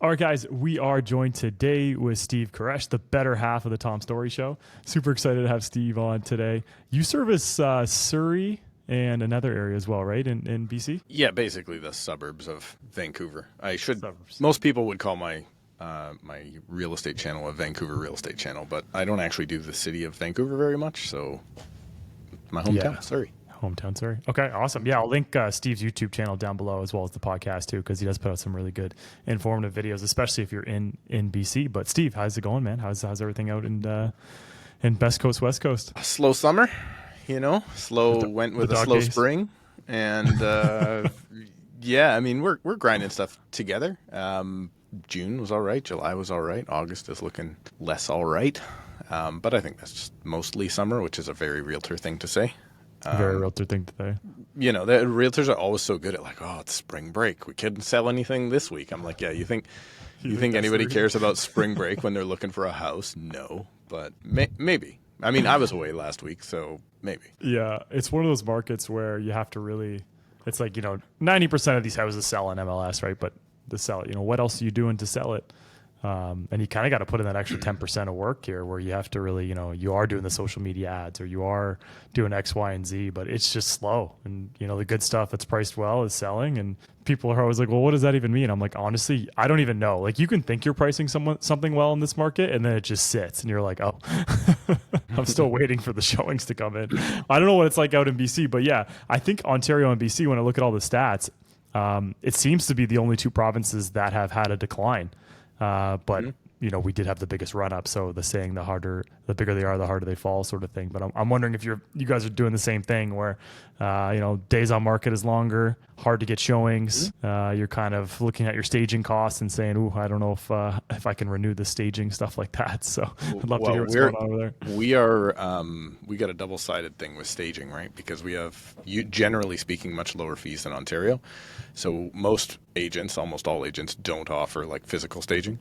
All right, guys, we are joined today with Steve Karrasch, the better half of the Tom Story Show. Super excited to have Steve on today. You service Surrey and another area as well, right, in BC? Yeah, basically the suburbs of Vancouver. Suburbs. Most people would call my real estate channel a Vancouver real estate channel, but I don't actually do the city of Vancouver very much, so my hometown, Surrey. Hometown, sorry. Okay, awesome. Yeah, I'll link Steve's YouTube channel down below as well as the podcast too, because he does put out some really good, informative videos, especially if you're in BC. But Steve, how's it going, man? How's everything out in Best Coast, West Coast? A slow summer, went with a slow spring, and yeah, I mean we're grinding stuff together. June was all right, July was all right, August is looking less all right, but I think that's just mostly summer, which is a very realtor thing to say. Very realtor thing to say. The realtors are always so good at like, oh, it's spring break. We couldn't sell anything this week. I'm like, yeah, you think anybody cares about spring break when they're looking for a house? No, but maybe. I mean, I was away last week, so maybe. Yeah, it's one of those markets where you have to really, it's like, 90% of these houses sell on MLS, right? But to sell it, what else are you doing to sell it? And you kind of got to put in that extra 10% of work here where you have to really, you are doing the social media ads or you are doing X, Y, and Z, but it's just slow. And, the good stuff that's priced well is selling. And people are always like, well, what does that even mean? I'm like, honestly, I don't even know. Like you can think you're pricing something well in this market and then it just sits and you're like, oh, I'm still waiting for the showings to come in. I don't know what it's like out in BC, but yeah, I think Ontario and BC, when I look at all the stats, it seems to be the only two provinces that have had a decline. But we did have the biggest run up. So the saying, the bigger they are, the harder they fall sort of thing. But I'm wondering if you guys are doing the same thing where, days on market is longer, hard to get showings. You're kind of looking at your staging costs and saying, ooh, I don't know if I can renew the staging, stuff like that. So I'd love to hear what's going on over there. We got a double-sided thing with staging, right? Because we have, generally speaking, much lower fees than Ontario. So most agents, almost all agents, don't offer like physical staging.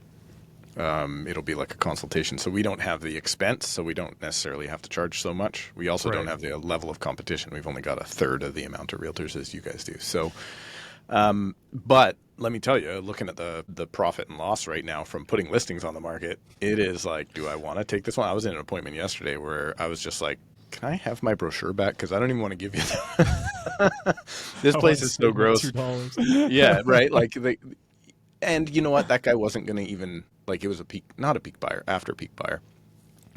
It'll be like a consultation. So we don't have the expense, so we don't necessarily have to charge so much. We also don't have the level of competition. We've only got a third of the amount of realtors as you guys do. So, but let me tell you, looking at the profit and loss right now from putting listings on the market, it is like, do I want to take this one? I was in an appointment yesterday where I was just like, can I have my brochure back? Because I don't even want to give you that. This place is so gross. $2. Yeah, right. And you know what? That guy wasn't going to even, like, it was not a peak buyer, after peak buyer.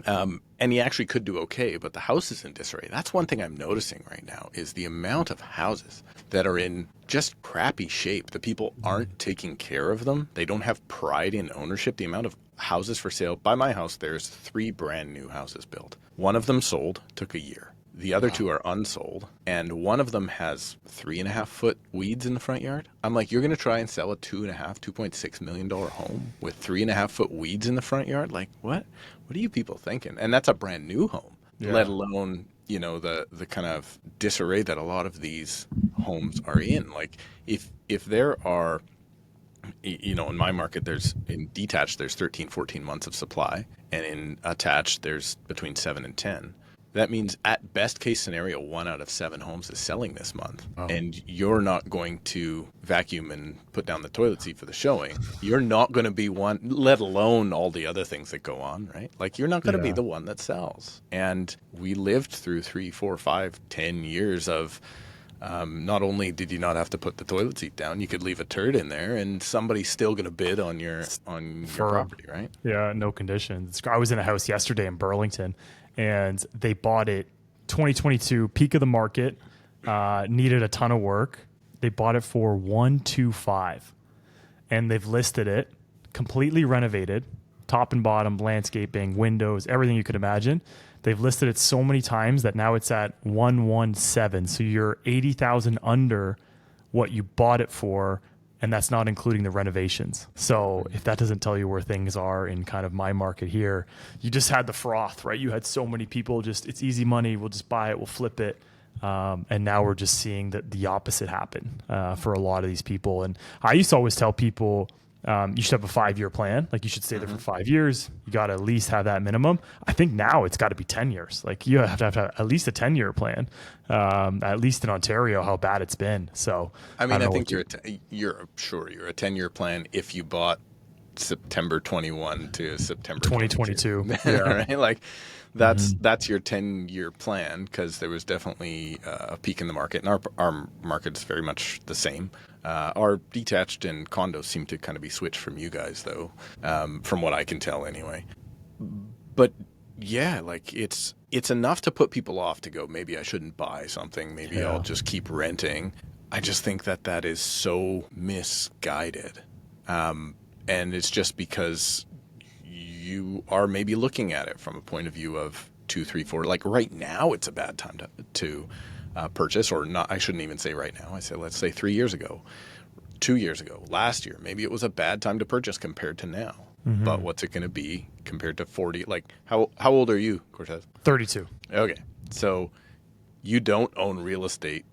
And he actually could do okay, but the house is in disarray. That's one thing I'm noticing right now is the amount of houses that are in just crappy shape. The people aren't taking care of them. They don't have pride in ownership. The amount of houses for sale. By my house, there's 3 brand new houses built. One of them sold, took a year. The other 2 are unsold, and one of them has 3.5-foot weeds in the front yard. I'm like, you're going to try and sell a $2.6 million home with 3.5-foot weeds in the front yard? Like, what? What are you people thinking? And that's a brand new home, let alone, the kind of disarray that a lot of these homes are in. Like, if there are, in my market, in detached, there's 13, 14 months of supply, and in attached, there's between 7 and 10. That means at best case scenario, 1 out of 7 homes is selling this month. Oh. And you're not going to vacuum and put down the toilet seat for the showing. You're not going to be one, let alone all the other things that go on, right? Like you're not going to be the one that sells. And we lived through 3, 4, 5, 10 years of not only did you not have to put the toilet seat down, you could leave a turd in there and somebody's still going to bid on your property, right? Yeah, no conditions. I was in a house yesterday in Burlington, and they bought it 2022, peak of the market, needed a ton of work. They bought it for $125, and they've listed it completely renovated, top and bottom, landscaping, windows, everything you could imagine. They've listed it so many times that now it's at 117. So you're 80,000 under what you bought it for, and that's not including the renovations. So if that doesn't tell you where things are in kind of my market here, you just had the froth, right? You had so many people just, it's easy money. We'll just buy it. We'll flip it. And now we're just seeing the opposite happen for a lot of these people. And I used to always tell people, you should have a 5-year plan. Like you should stay there for 5 years. You got to at least have that minimum. I think now it's got to be 10 years. Like you have to have at least a 10-year plan, at least in Ontario, how bad it's been. So, I think you're a 10-year plan if you bought September 21 to September 2022. 22. Yeah. Right? Like that's your 10-year plan, because there was definitely a peak in the market, and our market's very much the same. Our detached and condos seem to kind of be switched from you guys, though, from what I can tell anyway. But yeah, like it's enough to put people off to go, maybe I shouldn't buy something. Maybe I'll just keep renting. I just think that is so misguided. And it's just because you are maybe looking at it from a point of view of 2, 3, 4. Like right now, it's a bad time to purchase, or not. I shouldn't even say right now. I say, let's say 3 years ago, 2 years ago, last year. Maybe it was a bad time to purchase compared to now. But what's it going to be compared to 40? Like how old are you, Cortez? 32. Okay. So you don't own real estate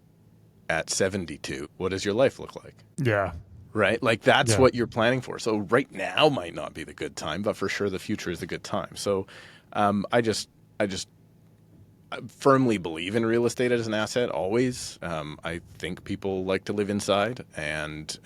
at 72. What does your life look like? Yeah. Right? Like that's what you're planning for. So right now might not be the good time, but for sure the future is the good time. So I firmly believe in real estate as an asset always. I think people like to live inside, and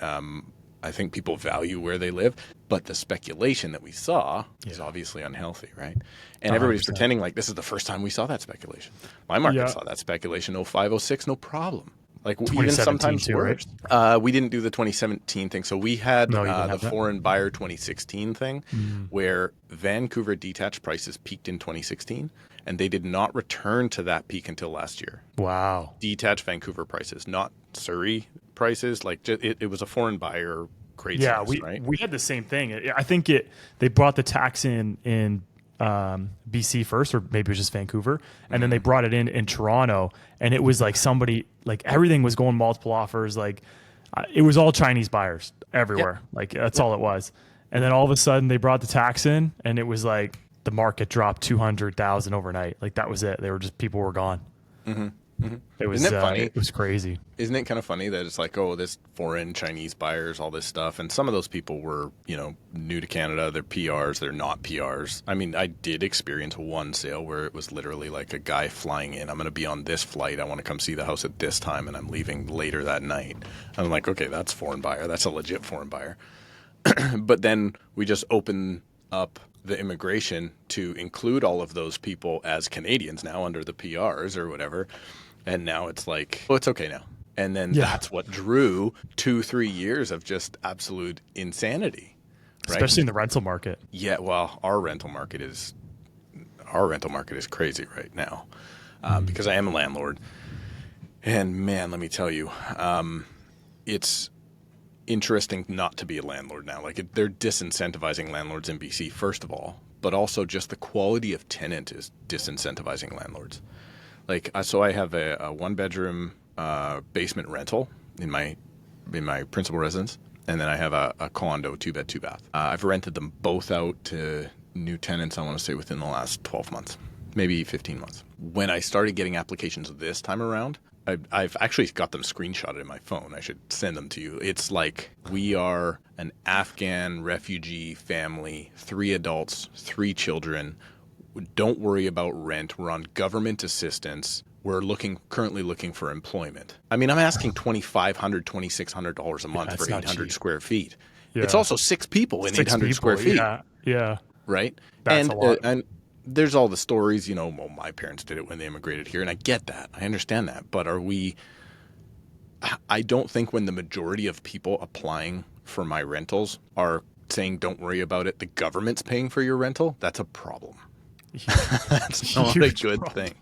I think people value where they live. But the speculation that we saw is obviously unhealthy, right? And everybody's 100%. pretending like this is the first time we saw that speculation. My market saw that speculation 05, 06, no problem. Like even sometimes too, worse. right? We didn't do the 2017 thing. So we had No, you didn't the have that? foreign buyer 2016 thing, where Vancouver detached prices peaked in 2016, and they did not return to that peak until last year. Wow. Detached Vancouver prices, not Surrey prices. Like it was a foreign buyer craziness, right? We had the same thing. I think they brought the tax in BC first, or maybe it was just Vancouver, and then they brought it in Toronto, and it was like somebody, like everything was going multiple offers, like it was all Chinese buyers everywhere. Like that's all it was. And then all of a sudden they brought the tax in, and it was like the market dropped 200,000 overnight. Like that was it. People were gone. It was, Isn't it funny? It was crazy. Isn't it kind of funny that it's like, oh, this foreign Chinese buyers, all this stuff. And some of those people were, new to Canada. They're PRs. They're not PRs. I mean, I did experience one sale where it was literally like a guy flying in. I'm going to be on this flight. I want to come see the house at this time, and I'm leaving later that night. I'm like, okay, that's foreign buyer. That's a legit foreign buyer. But then we just open up the immigration to include all of those people as Canadians now under the PRs or whatever. And now it's like, oh, it's okay now. And then that's what drew 2-3 years of just absolute insanity, right? Especially in the rental market. Yeah, well, our rental market is crazy right now, because I am a landlord. And man, let me tell you, it's interesting not to be a landlord now. Like they're disincentivizing landlords in BC, first of all, but also just the quality of tenant is disincentivizing landlords. Like, so I have a 1-bedroom basement rental in my principal residence, and then I have a condo, 2-bed, 2-bath. I've rented them both out to new tenants, I want to say, within the last 12 months, maybe 15 months. When I started getting applications this time around, I've actually got them screenshotted in my phone. I should send them to you. It's like, we are an Afghan refugee family, 3 adults, 3 children. Don't worry about rent. We're on government assistance. We're currently looking for employment. I mean, I'm asking $2,500, $2,600 a month for 800 square feet. Yeah. It's also 6 people in 800 square feet. Yeah. Right? That's a lot. And there's all the stories, well, my parents did it when they immigrated here, and I get that. I understand that. But I don't think when the majority of people applying for my rentals are saying, don't worry about it, the government's paying for your rental, that's a problem. That's not a good thing.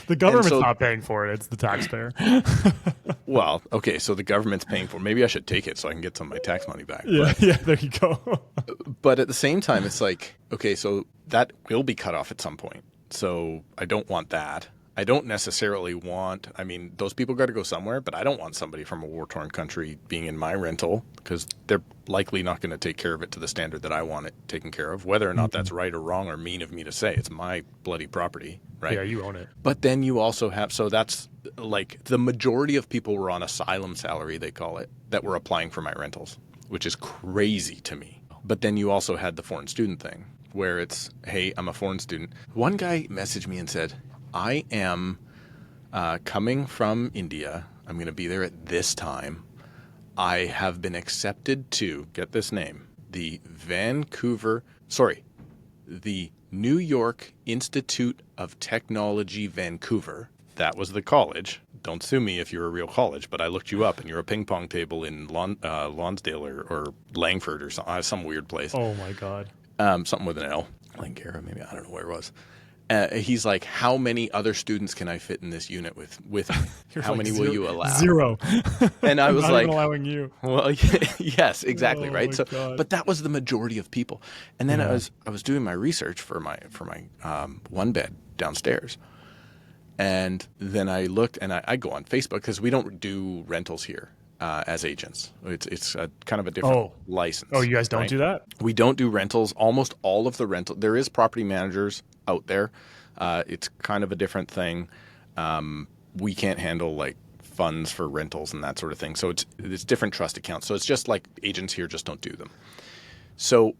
The government's not paying for it. It's the taxpayer. Well, okay, so the government's paying for it. Maybe I should take it so I can get some of my tax money back. Yeah, there you go. But at the same time, it's like, okay, so that will be cut off at some point. So I don't want that. I don't necessarily want, those people got to go somewhere, but I don't want somebody from a war-torn country being in my rental, because they're likely not going to take care of it to the standard that I want it taken care of, whether or not that's right or wrong or mean of me to say. It's my bloody property, right? Yeah, you own it. But then you also have, so that's like the majority of people were on asylum salary, they call it, that were applying for my rentals, which is crazy to me. But then you also had the foreign student thing, where it's, hey, I'm a foreign student. One guy messaged me and said, I am coming from India. I'm going to be there at this time. I have been accepted to, get this name, the the New York Institute of Technology, Vancouver. That was the college. Don't sue me if you're a real college, but I looked you up and you're a ping pong table in Lonsdale or Langford or some weird place. Oh my God. Something with an L. Langara, maybe. I don't know where it was. He's like, how many other students can I fit in this unit with how many will you allow? 0. And I was not like, even allowing you. well, yes, exactly, Oh right. my So, God. but that was the majority of people. And then Yeah. I was doing my research for my one bed downstairs, and then I looked, and I go on Facebook because we don't do rentals here as agents. It's a kind of a different license. Oh, you guys don't right? do that? We don't do rentals. Almost all of the rental, there is property managers out there. It's kind of a different thing. We can't handle like funds for rentals and that sort of thing. So it's different trust accounts. So it's just like agents here just don't do them. So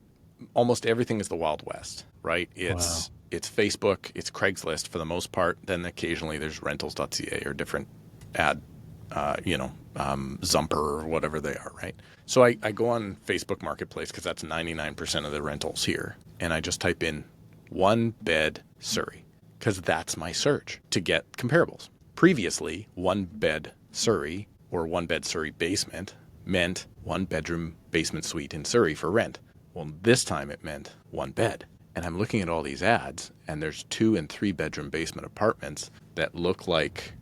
almost everything is the Wild West, right? It's Facebook, it's Craigslist for the most part. Then occasionally there's rentals.ca or different ad, Zumper or whatever they are, right? So I go on Facebook Marketplace because that's 99% of the rentals here. And I just type in one bed Surrey because that's my search to get comparables. Previously, one bed Surrey or one bed Surrey basement meant one bedroom basement suite in Surrey for rent. Well, this time it meant one bed. And I'm looking at all these ads, and there's 2 and 3 bedroom basement apartments that look like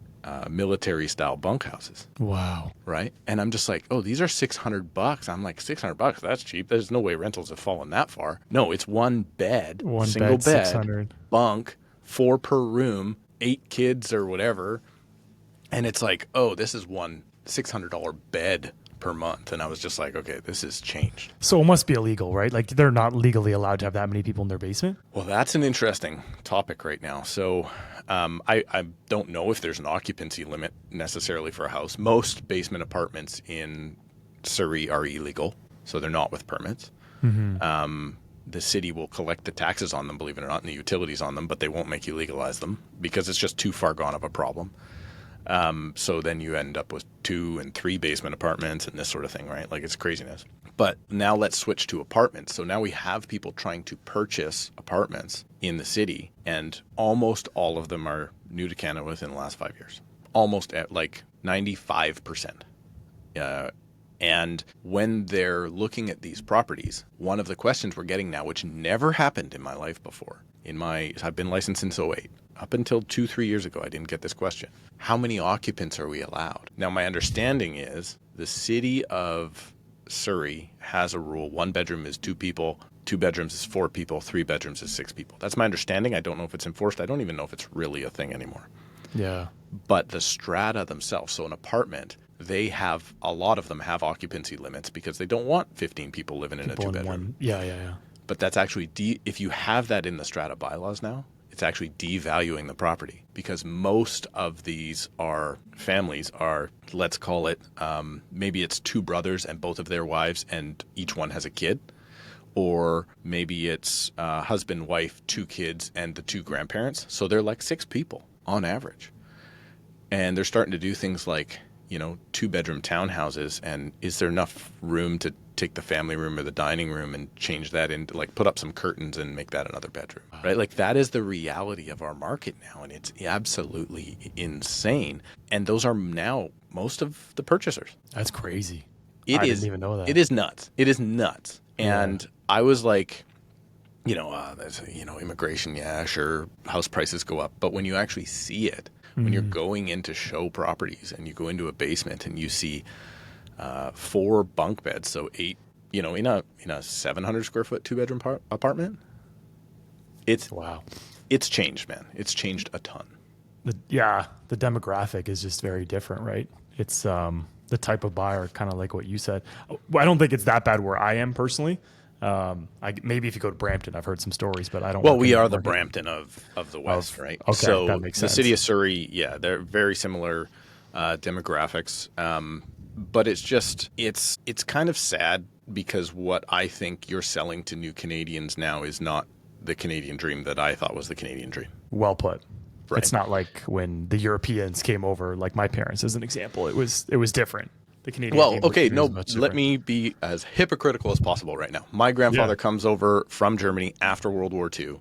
military-style bunkhouses. Wow. Right? And I'm just like, oh, these are $600. I'm like, $600? That's cheap. There's no way rentals have fallen that far. No, it's one bed, single bed, 600. bunk, 4 per room, 8 kids or whatever. And it's like, oh, this is one $600 bed per month. And I was just like, okay, this has changed. So it must be illegal, right? Like they're not legally allowed to have that many people in their basement? Well, that's an interesting topic right now. So I don't know if there's an occupancy limit necessarily for a house. Most basement apartments in Surrey are illegal, so they're not with permits. Mm-hmm. The city will collect the taxes on them, believe it or not, and the utilities on them, but they won't make you legalize them because it's just too far gone of a problem. So then you end up with 2 and 3 basement apartments and this sort of thing, right? Like it's craziness. But now let's switch to apartments. So now we have people trying to purchase apartments in the city, and almost all of them are new to Canada within the last 5 years. Almost at like 95%. And when they're looking at these properties, one of the questions we're getting now, which never happened in my life before, I've been licensed since 2008. Up until 2-3 years ago, I didn't get this question. How many occupants are we allowed? Now, my understanding is the city of Surrey has a rule. 1 bedroom is 2 people, 2 bedrooms is 4 people, 3 bedrooms is 6 people. That's my understanding. I don't know if it's enforced. I don't even know if it's really a thing anymore. Yeah. But the strata themselves, so an apartment, a lot of them have occupancy limits because they don't want 15 people living in a 2-bedroom. Yeah. But that's actually, if you have that in the strata bylaws now, it's actually devaluing the property because most of these families are, let's call it, maybe it's 2 brothers and both of their wives and each one has a kid. Or maybe it's husband, wife, 2 kids, and the 2 grandparents. So they're like 6 people on average. And they're starting to do things like, 2-bedroom townhouses. And is there enough room to take the family room or the dining room and change that into, like, put up some curtains and make that another bedroom, right? Like, that is the reality of our market now. And it's absolutely insane. And those are now most of the purchasers. That's crazy. I didn't even know that. It is nuts. It is nuts. And I was like, there's, immigration, yeah, sure, house prices go up. But when you actually see it, when you're going into show properties and you go into a basement and you see 4 bunk beds, so 8, in a 700 square foot 2-bedroom apartment, it's changed, man. It's changed a ton. The demographic is just very different, right? It's the type of buyer, kind of like what you said. I don't think it's that bad where I am personally. Maybe if you go to Brampton, I've heard some stories, but I don't. Well, we are the Brampton of the West, right? Okay, so that makes sense. The city of Surrey, they're very similar demographics, but it's kind of sad because what I think you're selling to new Canadians now is not the Canadian dream that I thought was the Canadian dream. Well put. Right. It's not like when the Europeans came over, like my parents, as an example. It was different. The Canadian Well, game okay, is no, much let different. me be as hypocritical as possible right now. My grandfather comes over from Germany after World War II,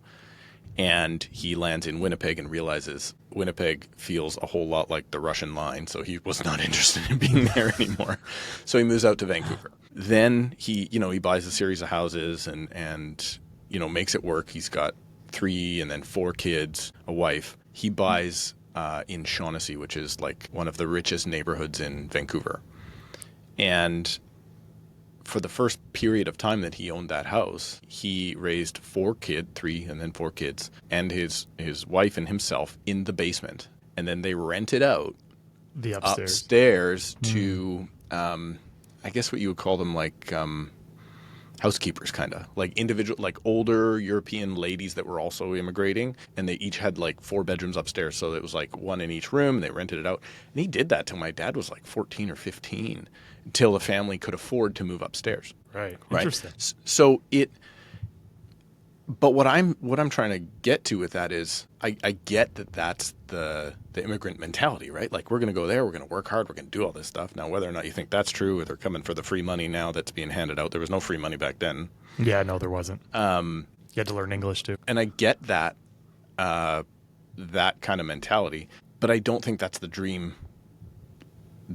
and he lands in Winnipeg and realizes Winnipeg feels a whole lot like the Russian line, so he was not interested in being there anymore. So he moves out to Vancouver. Then he buys a series of houses and makes it work. He's got 3 and then 4 kids, a wife. He buys in Shaughnessy, which is like one of the richest neighborhoods in Vancouver. And for the first period of time that he owned that house, he raised 3 and then 4 kids, and his wife and himself in the basement. And then they rented out The upstairs. to, I guess what you would call them, like housekeepers, kind of like individual, like older European ladies that were also immigrating, and they each had like 4 bedrooms upstairs, so it was like 1 in each room, and they rented it out. And he did that till my dad was like 14 or 15, until the family could afford to move upstairs. Right. Interesting. So but what I'm trying to get to with that is I get that that's the immigrant mentality, right? Like, we're going to go there, we're going to work hard, we're going to do all this stuff. Now, whether or not you think that's true, or they're coming for the free money now that's being handed out, there was no free money back then. Yeah, no, there wasn't. You had to learn English too. And I get that that kind of mentality, but I don't think that's the dream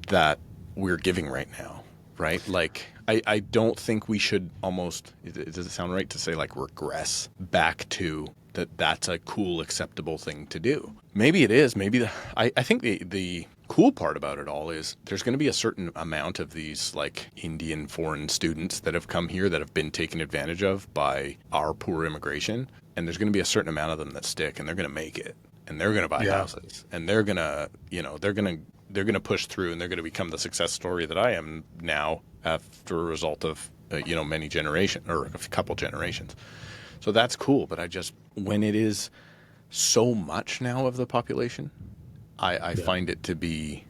that we're giving right now, right? Like, I don't think we should almost, does it sound right to say, like, regress back to that's a cool, acceptable thing to do? Maybe it is. Maybe I think the cool part about it all is there's going to be a certain amount of these, like, Indian foreign students that have come here that have been taken advantage of by our poor immigration, and there's going to be a certain amount of them that stick, and they're going to make it, and they're going to buy houses, and they're going to, they're going to push through, and they're going to become the success story that I am now after a result of many generations, or a couple generations. So that's cool. But when it is so much now of the population, I find it to be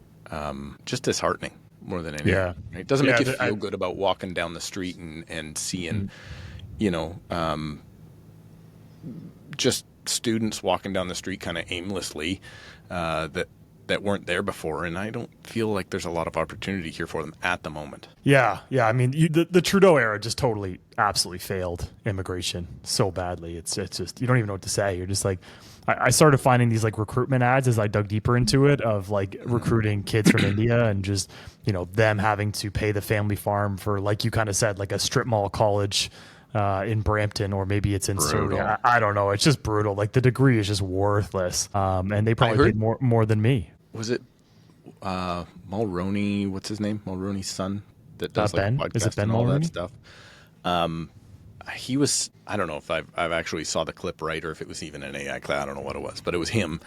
just disheartening more than anything. Yeah. It doesn't make you feel good about walking down the street and seeing, just students walking down the street kind of aimlessly that weren't there before, and I don't feel like there's a lot of opportunity here for them at the moment. Yeah. I mean, the Trudeau era just totally, absolutely failed immigration so badly. It's just, you don't even know what to say. You're just like, I started finding these like recruitment ads as I dug deeper into it, of like recruiting kids from India, and just, them having to pay the family farm for, like you kind of said, like a strip mall college in Brampton, or maybe it's in Surrey. I don't know. It's just brutal. Like, the degree is just worthless. And they probably paid more than me. Was it Mulroney? What's his name? Mulroney's son that does Ben? like podcasts Is it Ben and all Mulroney? that stuff. He was. I don't know if I've actually saw the clip right, or if it was even an AI clip. I don't know what it was, but it was him,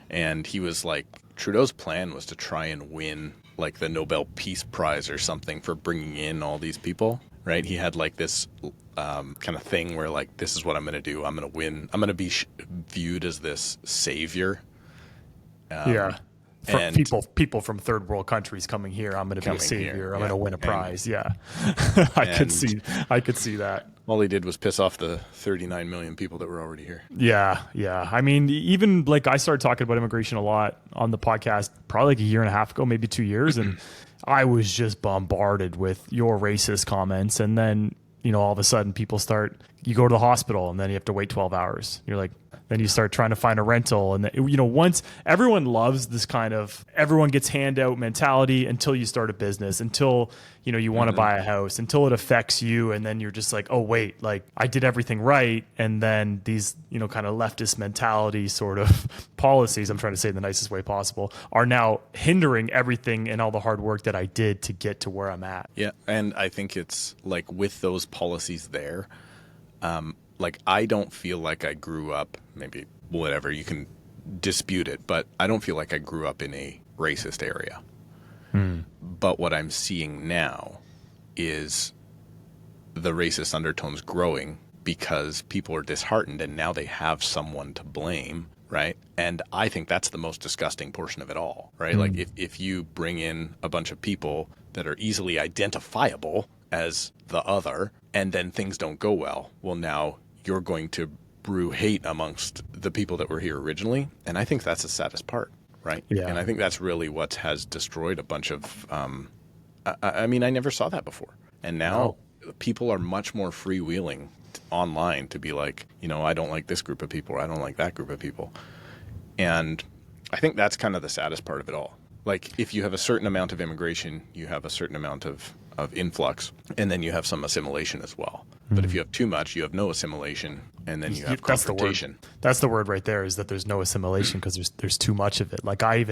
and he was like, Trudeau's plan was to try and win like the Nobel Peace Prize or something for bringing in all these people. Right? He had like this kind of thing where, like, this is what I'm going to do. I'm going to win. I'm going to be viewed as this savior. For and people from third world countries coming here, I'm going to be a savior. Here, I'm going to win a prize. I could see that. All he did was piss off the 39 million people that were already here. Yeah. I mean, even like, I started talking about immigration a lot on the podcast probably like a year and a half ago, maybe 2 years, and I was just bombarded with your racist comments. And then, all of a sudden you go to the hospital, and then you have to wait 12 hours. You're like, then you start trying to find a rental. And, once everyone loves this kind of, everyone gets handout mentality until you start a business, until, you want to buy a house, until it affects you. And then you're just like, oh, wait, like, I did everything right. And then these, kind of leftist mentality sort of policies, I'm trying to say it in the nicest way possible, are now hindering everything and all the hard work that I did to get to where I'm at. Yeah. And I think it's like, with those policies there, like, I don't feel like I grew up, maybe whatever, you can dispute it, but I don't feel like I grew up in a racist area. But what I'm seeing now is the racist undertones growing because people are disheartened, and now they have someone to blame, right? And I think that's the most disgusting portion of it all, right? Like, if you bring in a bunch of people that are easily identifiable as the other, and then things don't go well, now you're going to brew hate amongst the people that were here originally. And I think that's the saddest part, right? Yeah. And I think that's really what has destroyed a bunch of I mean, I never saw that before. And now people are much more freewheeling online to be like, I don't like this group of people, or I don't like that group of people. And I think that's kind of the saddest part of it all. Like, if you have a certain amount of immigration, you have a certain amount of influx, and then you have some assimilation as well. But if you have too much, you have no assimilation, and then you have confrontation. That's the word right there, is that there's no assimilation because there's too much of it. Like, I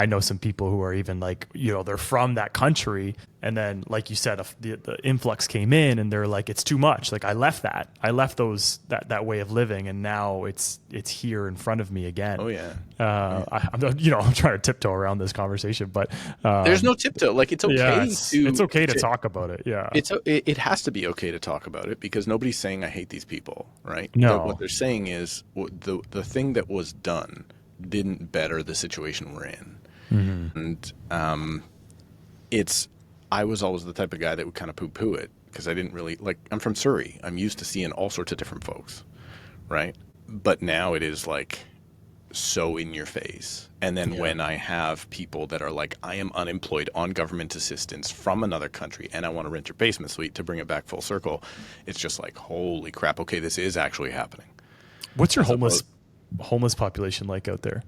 know some people who are even like, they're from that country, and then, like you said, the influx came in, and they're like, it's too much. Like, I left that way of living, and now it's here in front of me again. Oh yeah. I'm trying to tiptoe around this conversation, but there's no tiptoe. Like, it's okay it's okay to talk about it. Yeah, it has to be okay to talk about it, because nobody's saying I hate these people, right? No. What they're saying is the thing that was done didn't better the situation we're in. And I was always the type of guy that would kind of poo-poo it, because I didn't really, like, I'm from Surrey. I'm used to seeing all sorts of different folks, right? But now it is like so in your face. And then when I have people that are like, I am unemployed on government assistance from another country, and I want to rent your basement suite, to bring it back full circle, it's just like, holy crap, okay, this is actually happening. What's your homeless population like out there?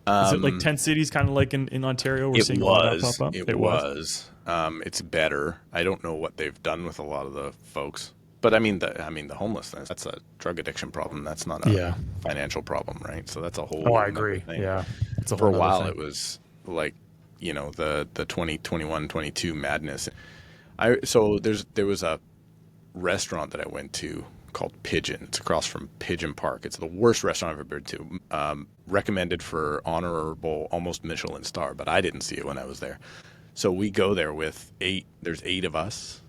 Is it like tent cities, kind of like in Ontario? We're seeing a lot of that pop up? It was. It's better. I don't know what they've done with a lot of the folks. But I mean the homelessness, that's a drug addiction problem. That's not a financial problem, right? So that's a whole Oh, I agree. thing. Yeah. For a while it was like, the 2021, 22 madness. There was a restaurant that I went to called Pigeon. It's across from Pigeon Park. It's the worst restaurant I've ever been to. Recommended for honorable, almost Michelin star, but I didn't see it when I was there. So we go there with there's eight of us.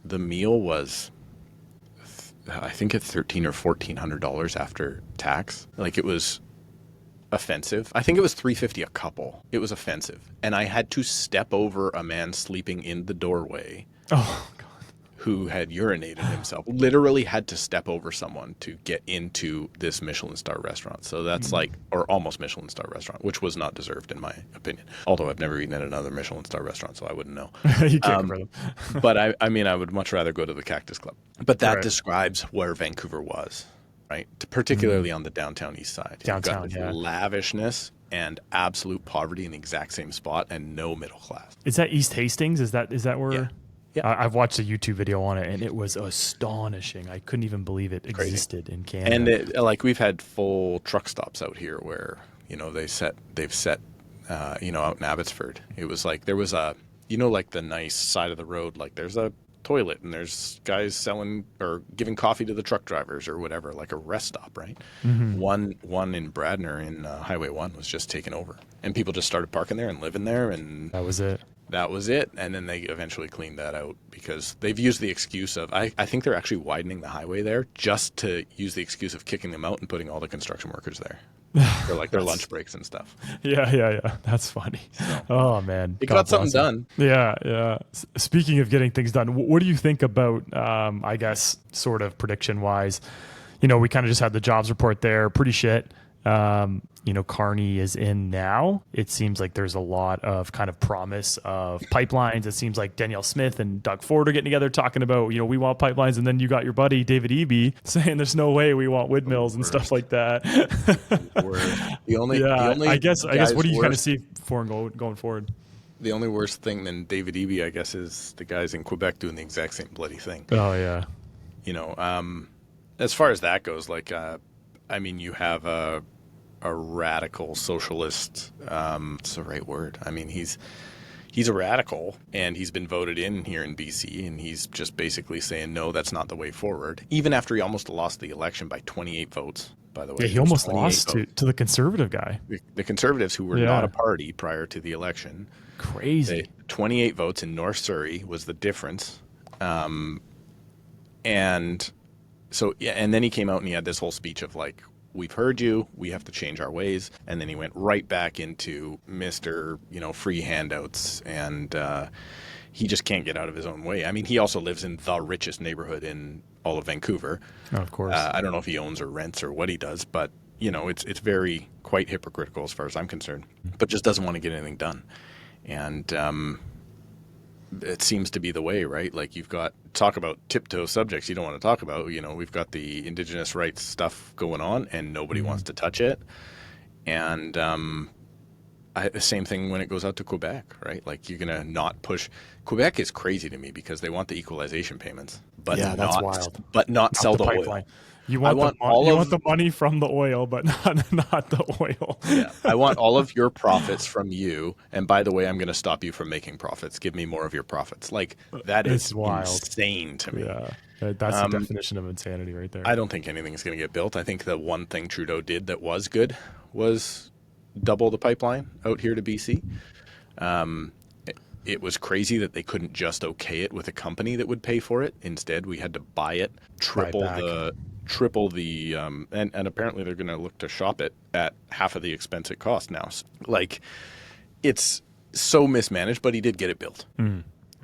The meal was, I think it's $1,300 or $1,400 after tax. Like, it was offensive. I think it was $350 a couple. It was offensive. And I had to step over a man sleeping in the doorway. Oh, God. Who had urinated himself. Literally had to step over someone to get into this Michelin star restaurant. So that's like, or almost Michelin star restaurant, which was not deserved in my opinion. Although I've never eaten at another Michelin star restaurant, so I wouldn't know. You can't compare them. But I mean, I would much rather go to the Cactus Club. But that describes where Vancouver was, right? Particularly on the downtown east side. Downtown, You've got lavishness and absolute poverty in the exact same spot, and no middle class. Is that East Hastings? Is that where? Yeah. Yeah. I've watched a YouTube video on it, and it was astonishing. I couldn't even believe it existed in Canada. And we've had full truck stops out here where they've set out in Abbotsford. It was like there was a like the nice side of the road, like there's a toilet and there's guys selling or giving coffee to the truck drivers or whatever, like a rest stop, right? One in Bradner in Highway 1 was just taken over, and people just started parking there and living there, and that was it. And then they eventually cleaned that out, because they've used the excuse of, I think they're actually widening the highway there just to use the excuse of kicking them out and putting all the construction workers there for like their lunch breaks and stuff. Yeah. That's funny. Oh, man. It got something done. Yeah. Speaking of getting things done, what do you think about, I guess, sort of prediction wise? We kind of just had the jobs report there. Pretty shit. Carney is in now. It seems like there's a lot of kind of promise of pipelines. It seems like Danielle Smith and Doug Ford are getting together talking about, we want pipelines. And then you got your buddy, David Eby, saying there's no way we want windmills and stuff like that. The only I guess, what do you kind of see going forward? The only worse thing than David Eby, I guess, is the guys in Quebec doing the exact same bloody thing. Oh, yeah. As far as that goes, like, you have a radical socialist. It's the right word. I mean, he's a radical, and he's been voted in here in BC, and he's just basically saying, no, that's not the way forward. Even after he almost lost the election by 28 votes, by the way. Yeah, he almost lost to the conservative guy. The conservatives, who were not a party prior to the election. Crazy. 28 votes in North Surrey was the difference. And so, and then he came out and he had this whole speech of like, we've heard you, we have to change our ways. And then he went right back into Mr. Free handouts, and he just can't get out of his own way. I mean, he also lives in the richest neighborhood in all of Vancouver. Oh, of course. I don't know if he owns or rents or what he does, but it's quite hypocritical as far as I'm concerned, but just doesn't want to get anything done. And it seems to be the way, right? Like you've got talk about tiptoe subjects you don't want to talk about. You know, we've got the Indigenous rights stuff going on, and nobody wants to touch it. And the same thing when it goes out to Quebec, right? Like you're gonna not push. Quebec is crazy to me because they want the equalization payments, but Yeah, that's wild. but not sell the pipeline. oil. You want the money from the oil, but not the oil. Yeah, I want all of your profits from you. And by the way, I'm going to stop you from making profits. Give me more of your profits. Like that is wild. Insane to me. Yeah, that's the definition of insanity right there. I don't think anything's going to get built. I think the one thing Trudeau did that was good was double the pipeline out here to BC. It was crazy that they couldn't just okay it with a company that would pay for it. Instead, we had to buy it, triple the and apparently they're going to look to shop it at half of the expense it cost now. Like it's so mismanaged, but he did get it built.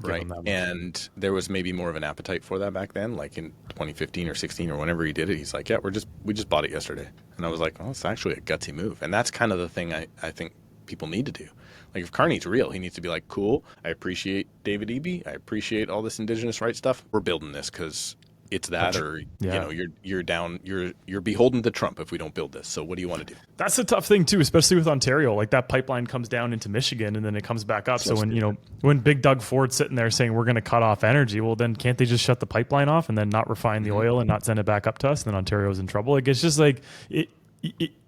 Right. And there was maybe more of an appetite for that back then, like in 2015 or 16 or whenever he did it. He's like, yeah, we just bought it yesterday. And I was like, oh, it's actually a gutsy move. And that's kind of the thing I think people need to do. Like if Carney's real, he needs to be like, cool, I appreciate David Eby. I appreciate all this Indigenous rights stuff. We're building this because it's that, or you know, you're beholden to Trump if we don't build this. So what do you want to do? That's a tough thing too, especially with Ontario. Like that pipeline comes down into Michigan and then it comes back up. So when Big Doug Ford's sitting there saying we're going to cut off energy, well then can't they just shut the pipeline off and then not refine the oil and not send it back up to us? And then Ontario's in trouble. Like it's just like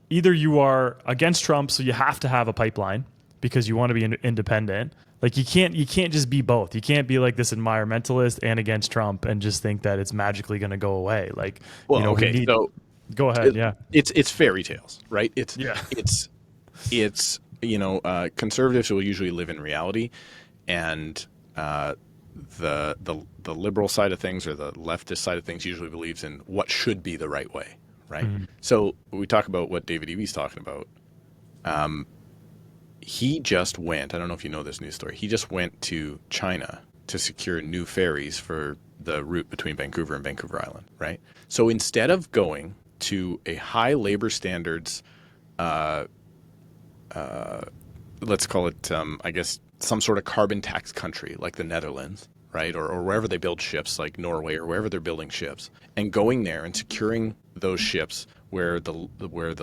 either you are against Trump, so you have to have a pipeline because you want to be independent. Like you can't just be both. You can't be like this environmentalist and against Trump and just think that it's magically going to go away. Like, so go ahead. It's fairy tales, right? It's conservatives will usually live in reality, and the liberal side of things or the leftist side of things usually believes in what should be the right way, right? So we talk about what David Eby's talking about. He just went, I don't know if you know this news story, he just went to China to secure new ferries for the route between Vancouver and Vancouver Island, right? So instead of going to a high labor standards, let's call it, I guess, some sort of carbon tax country like the Netherlands, right? Or wherever they build ships, like Norway or wherever they're building ships, and going there and securing those ships where the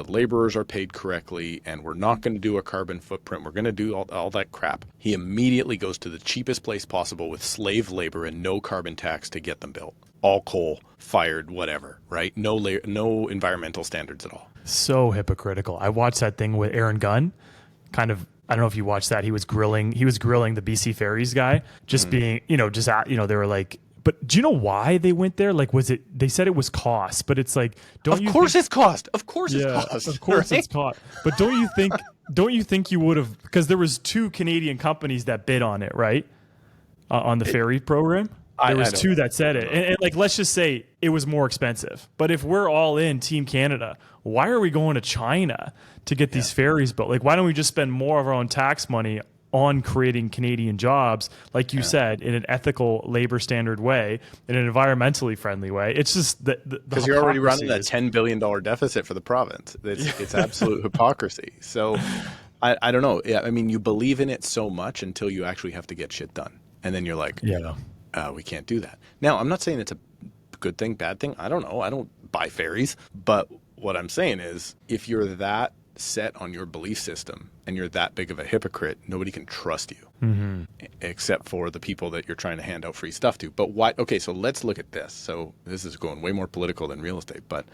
laborers are paid correctly, and we're not going to do a carbon footprint. We're going to do all that crap. He immediately goes to the cheapest place possible with slave labor and no carbon tax to get them built. All coal fired, whatever, right? No environmental standards at all. So hypocritical. I watched that thing with Aaron Gunn. I don't know if you watched that. He was grilling the BC Ferries guy, just being, they were like, but do you know why they went there? Like, they said it was cost, but it's like, Of course it's cost. Of course it's cost. But don't you think you would have, because there was 2 Canadian companies that bid on it, right? On the ferry program. There was 2 that said it. And like, let's just say it was more expensive. But if we're all in Team Canada, why are we going to China to get these ferries built? Like, why don't we just spend more of our own tax money on creating Canadian jobs, like you said, in an ethical labor standard way, in an environmentally friendly way? It's just because you're already running that $10 billion deficit for the province. It's absolute hypocrisy. So I don't know. Yeah, I mean, you believe in it so much until you actually have to get shit done. And then you're like, we can't do that. Now, I'm not saying it's a good thing, bad thing. I don't know. I don't buy ferries. But what I'm saying is, if you're that set on your belief system and you're that big of a hypocrite, nobody can trust you except for the people that you're trying to hand out free stuff to. But why? Okay, so let's look at this. So this is going way more political than real estate, but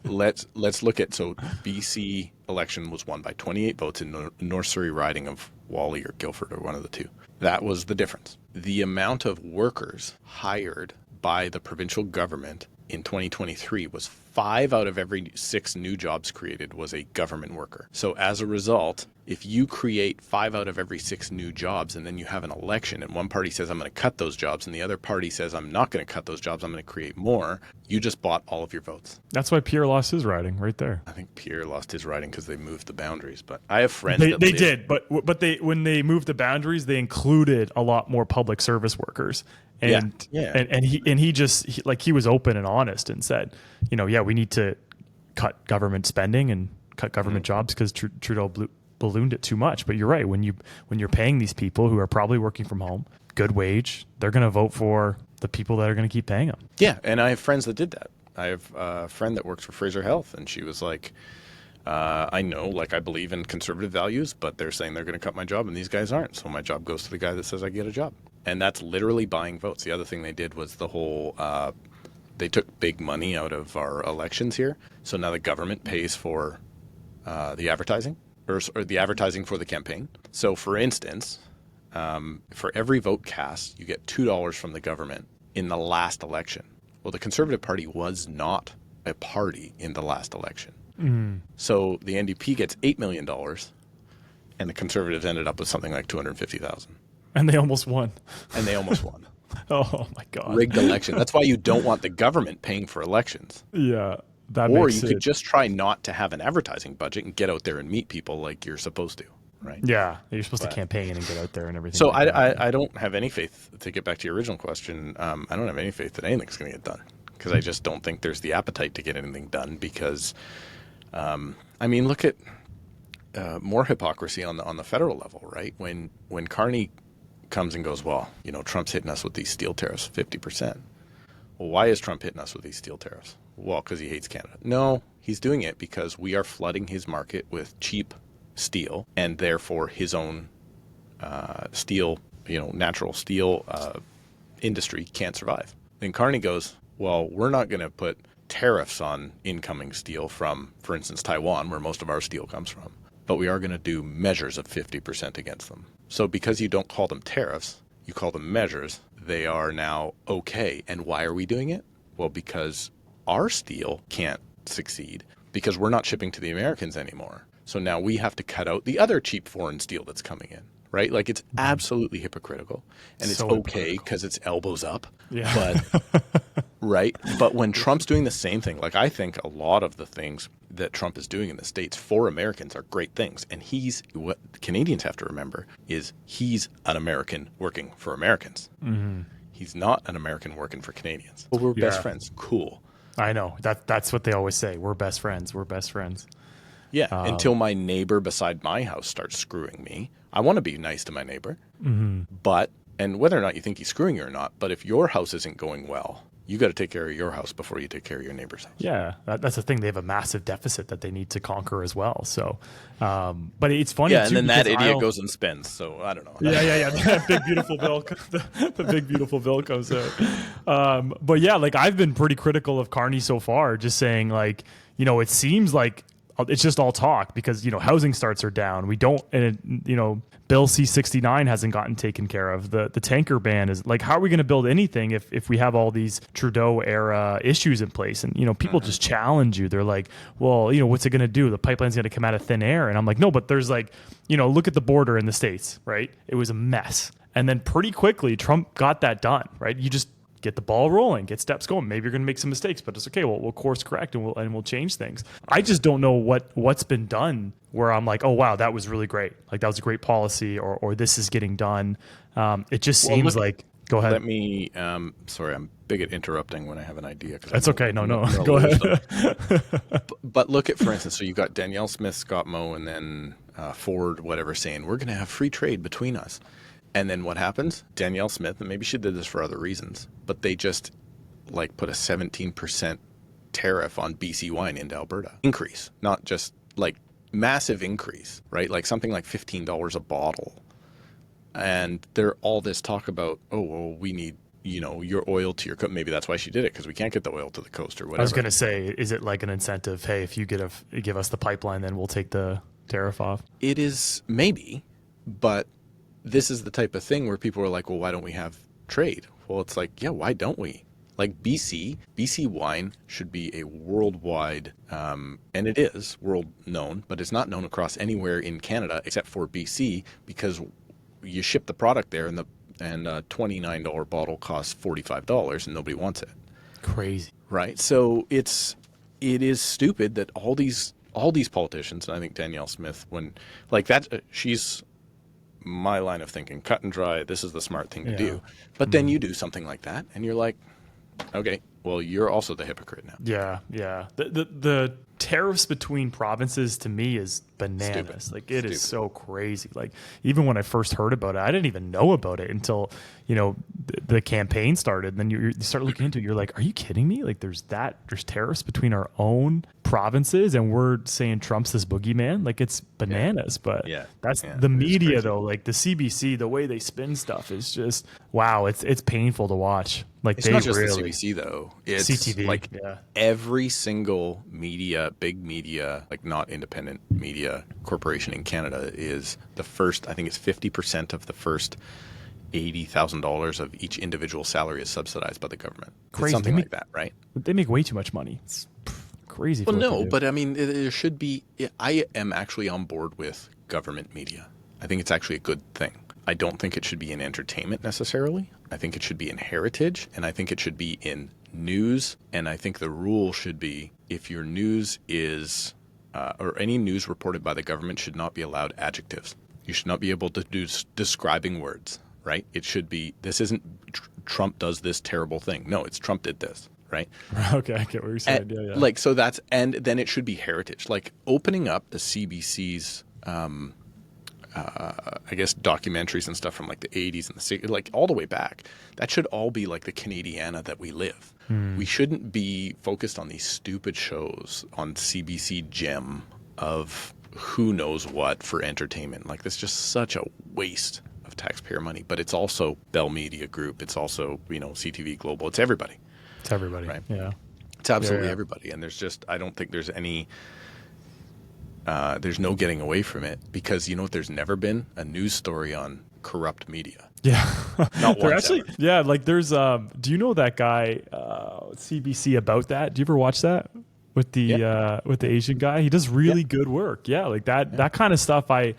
let's look at, so BC election was won by 28 votes in North Surrey riding of Wally or Guildford or one of the two. That was the difference. The amount of workers hired by the provincial government in 2023 was 5 out of every 6 new jobs created was a government worker. So as a result, if you create 5 out of every 6 new jobs and then you have an election and one party says, I'm going to cut those jobs, and the other party says, I'm not going to cut those jobs, I'm going to create more, you just bought all of your votes. That's why Pierre lost his riding right there. I think Pierre lost his riding because they moved the boundaries. But I have friends they did. But when they moved the boundaries, they included a lot more public service workers. And he was open and honest and said, we need to cut government spending and cut government jobs because Trudeau ballooned it too much. But you're right. When you're paying these people who are probably working from home, good wage, they're going to vote for the people that are going to keep paying them. Yeah, and I have friends that did that. I have a friend that works for Fraser Health, and she was like, I know, like, I believe in conservative values, but they're saying they're going to cut my job, and these guys aren't. So my job goes to the guy that says I get a job. And that's literally buying votes. The other thing they did was the whole, they took big money out of our elections here. So now the government pays for the advertising, or the advertising for the campaign. So for instance, for every vote cast, you get $2 from the government in the last election. Well, the Conservative Party was not a party in the last election. So the NDP gets $8 million, and the Conservatives ended up with something like $250,000. And they almost won. Oh my God. Rigged election. That's why you don't want the government paying for elections. Yeah. That Or makes you could just try not to have an advertising budget and get out there and meet people like you're supposed to, right? Yeah. You're supposed to campaign and get out there and everything. So like that. I don't have any faith, to get back to your original question, I don't have any faith that anything's going to get done, because I just don't think there's the appetite to get anything done because, I mean, look at more hypocrisy on the federal level, right? When Carney comes and goes, well, you know, Trump's hitting us with these steel tariffs, 50%. Well, why is Trump hitting us with these steel tariffs? Well, because he hates Canada. No, he's doing it because we are flooding his market with cheap steel, and therefore his own steel, you know, natural steel industry can't survive. Then Carney goes, well, we're not going to put tariffs on incoming steel from, for instance, Taiwan, where most of our steel comes from, but we are going to do measures of 50% against them. So because you don't call them tariffs, you call them measures, they are now okay. And why are we doing it? Well, because our steel can't succeed because we're not shipping to the Americans anymore. So now we have to cut out the other cheap foreign steel that's coming in, right? Like, it's absolutely hypocritical, and it's okay because it's elbows up. Yeah. But right. But when Trump's doing the same thing, like, I think a lot of the things that Trump is doing in the States for Americans are great things. And what Canadians have to remember is he's an American working for Americans. Mm-hmm. He's not an American working for Canadians. Well, we're best friends. Cool. I know. That's what they always say. We're best friends. We're best friends. Yeah. Until my neighbor beside my house starts screwing me. I want to be nice to my neighbor. Mm-hmm. But, and whether or not you think he's screwing you or not, but if your house isn't going well, you got to take care of your house before you take care of your neighbor's house. Yeah, that's the thing. They have a massive deficit that they need to conquer as well. So, but it's funny. Yeah, and then that idiot goes and spends. So I don't know. Yeah. That big beautiful bill. The big beautiful bill comes out. But yeah, like, I've been pretty critical of Carney so far. Just saying, like, you know, it seems like it's just all talk because, you know, housing starts are down. We don't, and you know, Bill C-69 hasn't gotten taken care of. The tanker ban is like, how are we going to build anything if we have all these Trudeau era issues in place? And, you know, people just challenge you. They're like, well, you know, what's it going to do? The pipeline's going to come out of thin air. And I'm like, no, but there's, like, you know, look at the border in the States, right? It was a mess. And then pretty quickly, Trump got that done, right? You just get the ball rolling, get steps going. Maybe you're going to make some mistakes, but it's okay. We'll course correct and we'll change things. I just don't know what's been done where I'm like, oh wow, that was really great. Like, that was a great policy, or this is getting done. It just seems like. Go ahead. Let me. Sorry, I'm big at interrupting when I have an idea. That's okay. No. Go ahead. But look at, for instance, so you got Danielle Smith, Scott Moe, and then Ford, whatever, saying we're going to have free trade between us. And then what happens? Danielle Smith, and maybe she did this for other reasons, but they just, like, put a 17% tariff on BC wine into Alberta. Increase, not just, like, massive increase, right? Like something like $15 a bottle. And there all this talk about, oh, well, we need, you know, your oil to your coast. Maybe that's why she did it, because we can't get the oil to the coast or whatever. I was going to say, is it like an incentive? Hey, if you give us the pipeline, then we'll take the tariff off. It is, maybe, but this is the type of thing where people are like, well, why don't we have trade? Well, it's like, yeah, why don't we? Like, BC wine should be a worldwide, and it is world known, but it's not known across anywhere in Canada except for BC, because you ship the product there and a $29 bottle costs $45 and nobody wants it. Crazy. Right. So it is stupid that all these politicians, and I think Danielle Smith, when like that, she's my line of thinking, cut and dry, this is the smart thing to do. But then you do something like that and you're like, okay, well, you're also the hypocrite now. Yeah, yeah. The tariffs between provinces to me is bananas. Stupid. Like it is so crazy. Like even when I first heard about it, I didn't even know about it until the campaign started. And then you start looking into it. You're like, are you kidding me? Like there's tariffs between our own provinces, and we're saying Trump's this boogeyman. Like it's bananas. But that's the media though. Like the CBC, the way they spin stuff is just wow. It's painful to watch. Like it's not just the CBC though. It's CTV, like every single media, big media, like not independent media corporation in Canada is the first. I think it's 50% of the first $80,000 of each individual salary is subsidized by the government. Crazy. It's something like that, right? They make way too much money. It's crazy. Well, no, but I mean, there should be. I am actually on board with government media. I think it's actually a good thing. I don't think it should be in entertainment necessarily. I think it should be in heritage, and I think it should be in news. And I think the rule should be if your news is, or any news reported by the government should not be allowed adjectives. You should not be able to do describing words, right? It should be, this isn't Trump does this terrible thing. No, it's Trump did this, right? Okay, I get what you're saying. And, like, so that's, and then it should be heritage. Like opening up the CBC's, I guess documentaries and stuff from like the 80s and the 60s, like all the way back. That should all be like the Canadiana that we live. We shouldn't be focused on these stupid shows on CBC Gem of who knows what for entertainment. Like that's just such a waste of taxpayer money. But it's also Bell Media Group. It's also, CTV Global. It's everybody. It's everybody. Right? Yeah. It's absolutely everybody. And there's just, I don't think there's any... there's no getting away from it because there's never been a news story on corrupt media. Yeah. Not once actually, ever. yeah, like there's do you know that guy CBC About That? Do you ever watch that with the Asian guy? He does really good work. Yeah, like that kind of stuff I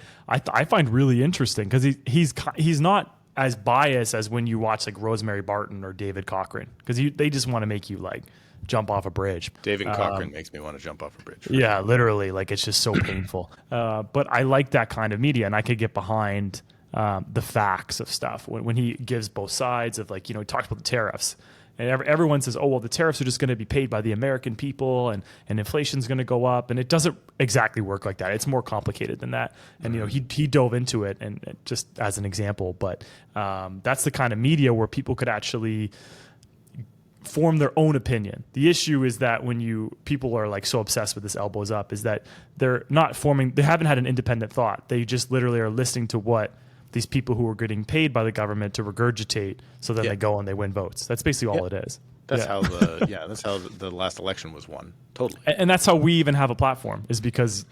find really interesting cuz he's not as biased as when you watch like Rosemary Barton or David Cochrane cuz they just want to make you like jump off a bridge. David Cochrane makes me want to jump off a bridge. Yeah, literally. Like it's just so painful. But I like that kind of media, and I could get behind the facts of stuff when he gives both sides of like, he talks about the tariffs. And everyone says, oh, well, the tariffs are just going to be paid by the American people and inflation's going to go up. And it doesn't exactly work like that. It's more complicated than that. And, he dove into it and just as an example. But that's the kind of media where people could actually form their own opinion. The issue is that when people are like so obsessed with this elbows up is that they haven't had an independent thought. They just literally are listening to what these people who are getting paid by the government to regurgitate, so then they go and they win votes. That's basically all it is. That's how the last election was won. Totally. And that's how we even have a platform, is because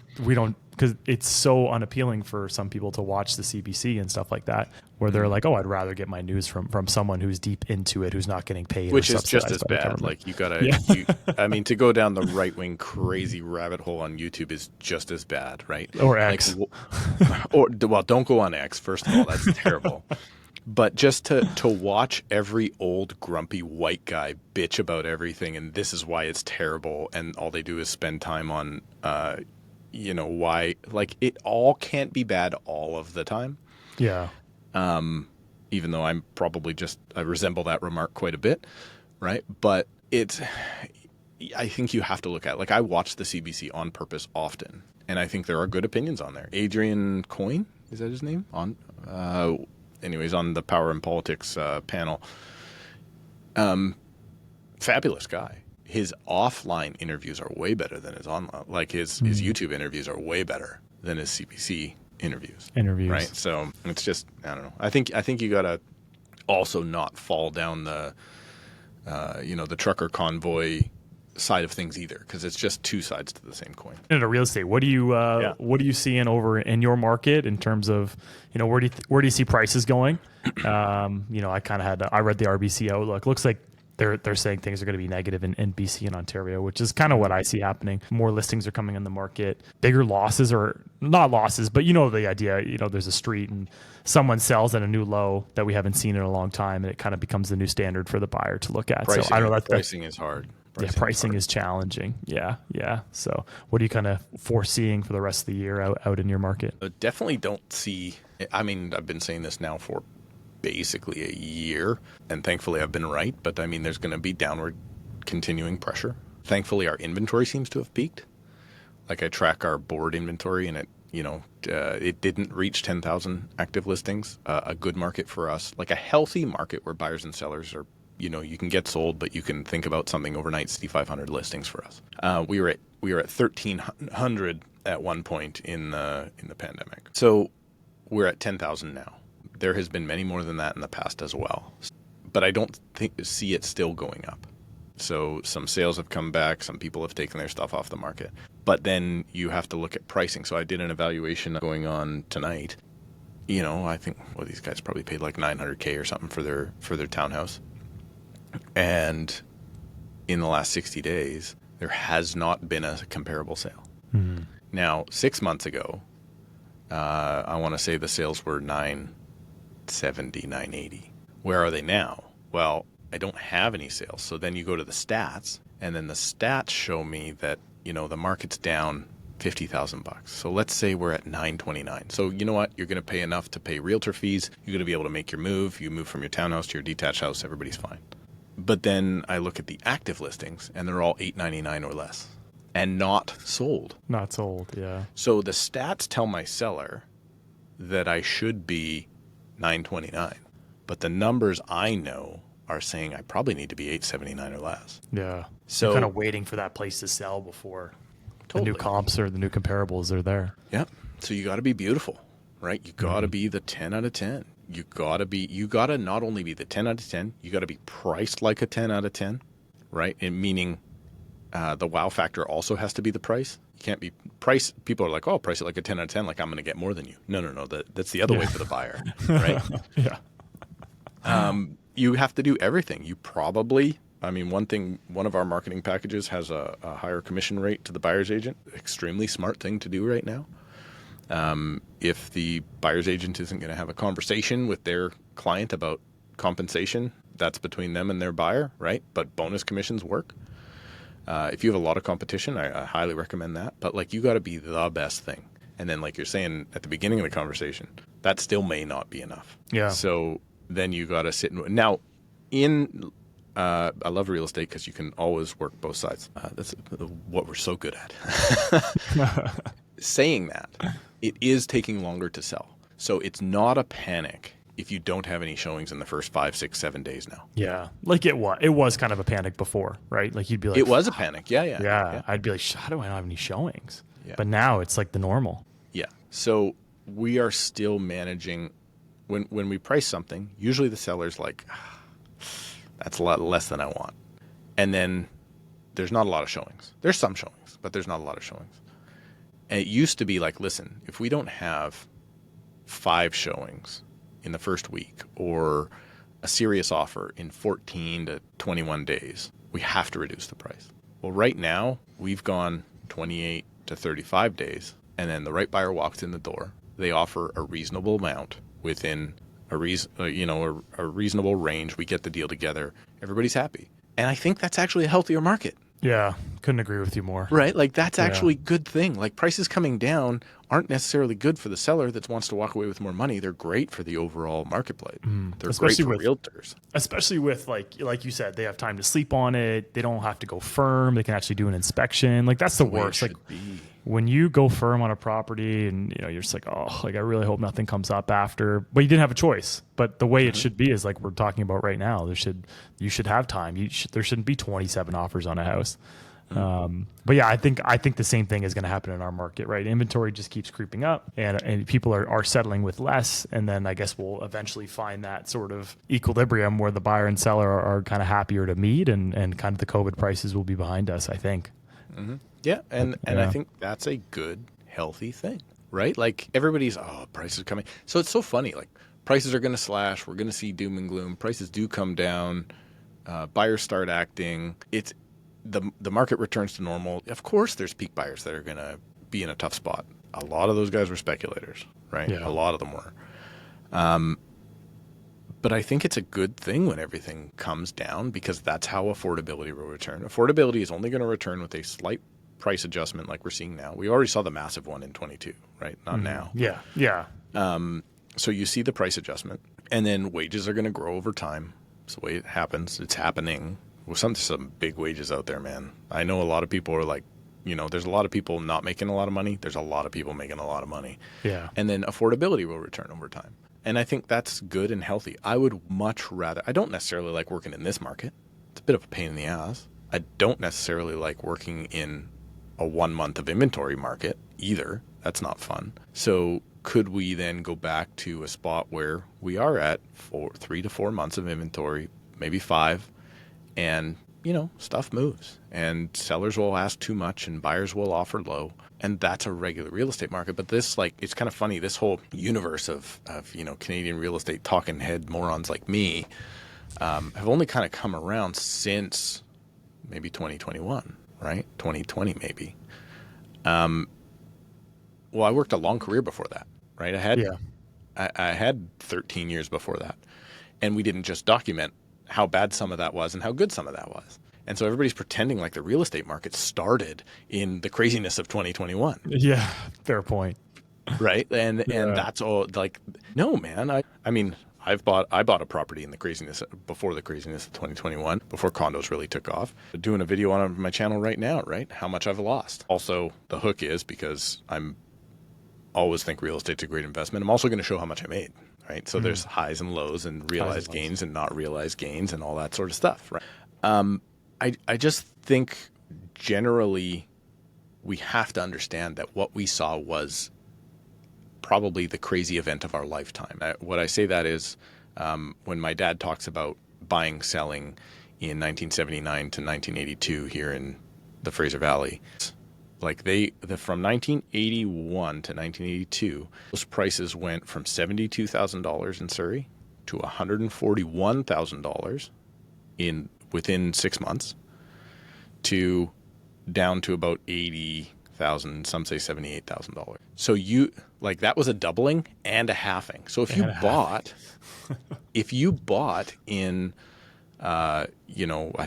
it's so unappealing for some people to watch the CBC and stuff like that, where they're like, oh, I'd rather get my news from someone who's deep into it, who's not getting paid. Which is just as bad. Like you gotta, to go down the right wing crazy rabbit hole on YouTube is just as bad, right? Or X. Don't go on X, first of all, that's terrible. But just to watch every old grumpy white guy bitch about everything and this is why it's terrible and all they do is spend time on, why, like it all can't be bad all of the time. Yeah. Even though I'm probably I resemble that remark quite a bit, right? But I think you have to look at, like I watch the CBC on purpose often and I think there are good opinions on there. Adrian Coyne, is that his name? Anyways, on the Power and Politics panel, fabulous guy. His offline interviews are way better than his online. Like his YouTube interviews are way better than his CBC interviews. Right? So it's just, I don't know. I think you gotta also not fall down the trucker convoy side of things either, because it's just two sides to the same coin. In real estate, what are you seeing over in your market in terms of where do you see prices going? I read the RBC outlook. Looks like they're saying things are going to be negative in BC and Ontario, which is kind of what I see happening. More listings are coming on the market. Bigger losses, or not losses, but the idea. There's a street and someone sells at a new low that we haven't seen in a long time, and it kind of becomes the new standard for the buyer to look at. Pricing is hard. Pricing is challenging. Yeah. So what are you kind of foreseeing for the rest of the year out in your market? Definitely don't see. I mean, I've been saying this now for basically a year, and thankfully I've been right. But I mean, there's going to be downward continuing pressure. Thankfully, our inventory seems to have peaked. Like I track our board inventory, and it didn't reach 10,000 active listings. A good market for us, like a healthy market where buyers and sellers are, you can get sold, but you can think about something overnight. 6,500 listings for us. We were at 1,300 at one point in the pandemic. So we're at 10,000 now. There has been many more than that in the past as well, but I don't see it still going up. So some sales have come back. Some people have taken their stuff off the market. But then you have to look at pricing. So I did an evaluation going on tonight. I think these guys probably paid like $900K or something for their townhouse. And in the last 60 days, there has not been a comparable sale. Mm-hmm. Now, 6 months ago, I want to say the sales were 970, 980. Where are they now? Well, I don't have any sales. So then you go to the stats, and then the stats show me that, the market's down $50,000. So let's say we're at 929. So you know what? You're going to pay enough to pay realtor fees. You're going to be able to make your move. You move from your townhouse to your detached house. Everybody's fine. But then I look at the active listings, and they're all $899 or less and not sold. Not sold, yeah. So the stats tell my seller that I should be 929. But the numbers I know are saying I probably need to be 879 or less. Yeah. So you're kind of waiting for that place to sell before totally. The new comps or the new comparables are there. Yeah. So you got to be beautiful, right? You got to be the 10 out of 10. You got to not only be the 10 out of 10, you got to be priced like a 10 out of 10, right? And meaning the wow factor also has to be the price. You can't be price. People are like, oh, price it like a 10 out of 10, like I'm going to get more than you. No. That's the other way for the buyer, right? Yeah. You have to do everything. You probably, one of our marketing packages has a higher commission rate to the buyer's agent. Extremely smart thing to do right now. If the buyer's agent isn't going to have a conversation with their client about compensation, that's between them and their buyer, right? But bonus commissions work. If you have a lot of competition, I highly recommend that. But you got to be the best thing. And then like you're saying at the beginning of the conversation, that still may not be enough. Yeah. So then you got to sit now I love real estate because you can always work both sides. That's what we're so good at. Saying that, it is taking longer to sell. So it's not a panic if you don't have any showings in the first 5, 6, 7 days now. Yeah. It was kind of a panic before, right? Like you'd be like, it was a panic. Yeah. I'd be like, how do I not have any showings? Yeah. But now it's like the normal. Yeah. So we are still managing. When we price something, usually the seller's like, that's a lot less than I want. And then there's not a lot of showings. There's some showings, but there's not a lot of showings. And it used to be like, listen, if we don't have 5 showings in the first week or a serious offer in 14 to 21 days, we have to reduce the price. Well, right now, we've gone 28 to 35 days, and then the right buyer walks in the door. They offer a reasonable amount within a reasonable range. We get the deal together. Everybody's happy. And I think that's actually a healthier market. Yeah, couldn't agree with you more. Right? That's actually a good thing. Prices coming down aren't necessarily good for the seller that wants to walk away with more money. They're great for the overall marketplace. They're especially great for realtors. Especially with, like you said, they have time to sleep on it. They don't have to go firm. They can actually do an inspection. That's the worst. When you go firm on a property and you're just like, oh, I really hope nothing comes up after, but you didn't have a choice. But the way it should be is like we're talking about right now. You should have time. There shouldn't be 27 offers on a house. But yeah, I think the same thing is going to happen in our market, right? Inventory just keeps creeping up, and people are settling with less, and then I guess we'll eventually find that sort of equilibrium where the buyer and seller are kind of happier to meet, and kind of the COVID prices will be behind us, I think. Mm-hmm. Yeah, and I think that's a good, healthy thing, right? Everybody's, prices coming. So it's so funny. Prices are going to slash. We're going to see doom and gloom. Prices do come down. Buyers start acting. It's the market returns to normal. Of course, there's peak buyers that are going to be in a tough spot. A lot of those guys were speculators, right? Yeah. A lot of them were. But I think it's a good thing when everything comes down because that's how affordability will return. Affordability is only going to return with a slight price adjustment like we're seeing now. We already saw the massive one in 22, right? Not now. Yeah, yeah. So you see the price adjustment, and then wages are going to grow over time. It's the way it happens. It's happening. Well, some big wages out there, man. I know a lot of people are like, there's a lot of people not making a lot of money. There's a lot of people making a lot of money. Yeah. And then affordability will return over time. And I think that's good and healthy. I would much rather, I don't necessarily like working in this market. It's a bit of a pain in the ass. I don't necessarily like working in a 1 month of inventory market either. That's not fun. So could we then go back to a spot where we are at 3 to 4 months of inventory, maybe 5, and stuff moves and sellers will ask too much and buyers will offer low, and that's a regular real estate market. But this, like, it's kind of funny, this whole universe of Canadian real estate talking head morons like me have only kind of come around since maybe 2021, right? 2020 maybe. Well, I worked a long career before that, right? I had 13 years before that, and we didn't just document how bad some of that was and how good some of that was. And so everybody's pretending like the real estate market started in the craziness of 2021. Yeah, fair point. Right? And that's all, like, no, man. I mean, I bought a property in the craziness, before the craziness of 2021, before condos really took off. Doing a video on my channel right now, right? How much I've lost. Also, the hook is, because I'm always think real estate's a great investment, I'm also going to show how much I made. Right. So there's highs and lows and realized gains and not realized gains and all that sort of stuff. Right. I just think generally we have to understand that what we saw was probably the crazy event of our lifetime. What I say that is when my dad talks about buying, selling in 1979 to 1982 here in the Fraser Valley, like from 1981 to 1982, those prices went from $72,000 in Surrey to $141,000 within 6 months, to down to about $80,000, some say $78,000. So that was a doubling and a halving. So if you bought in, I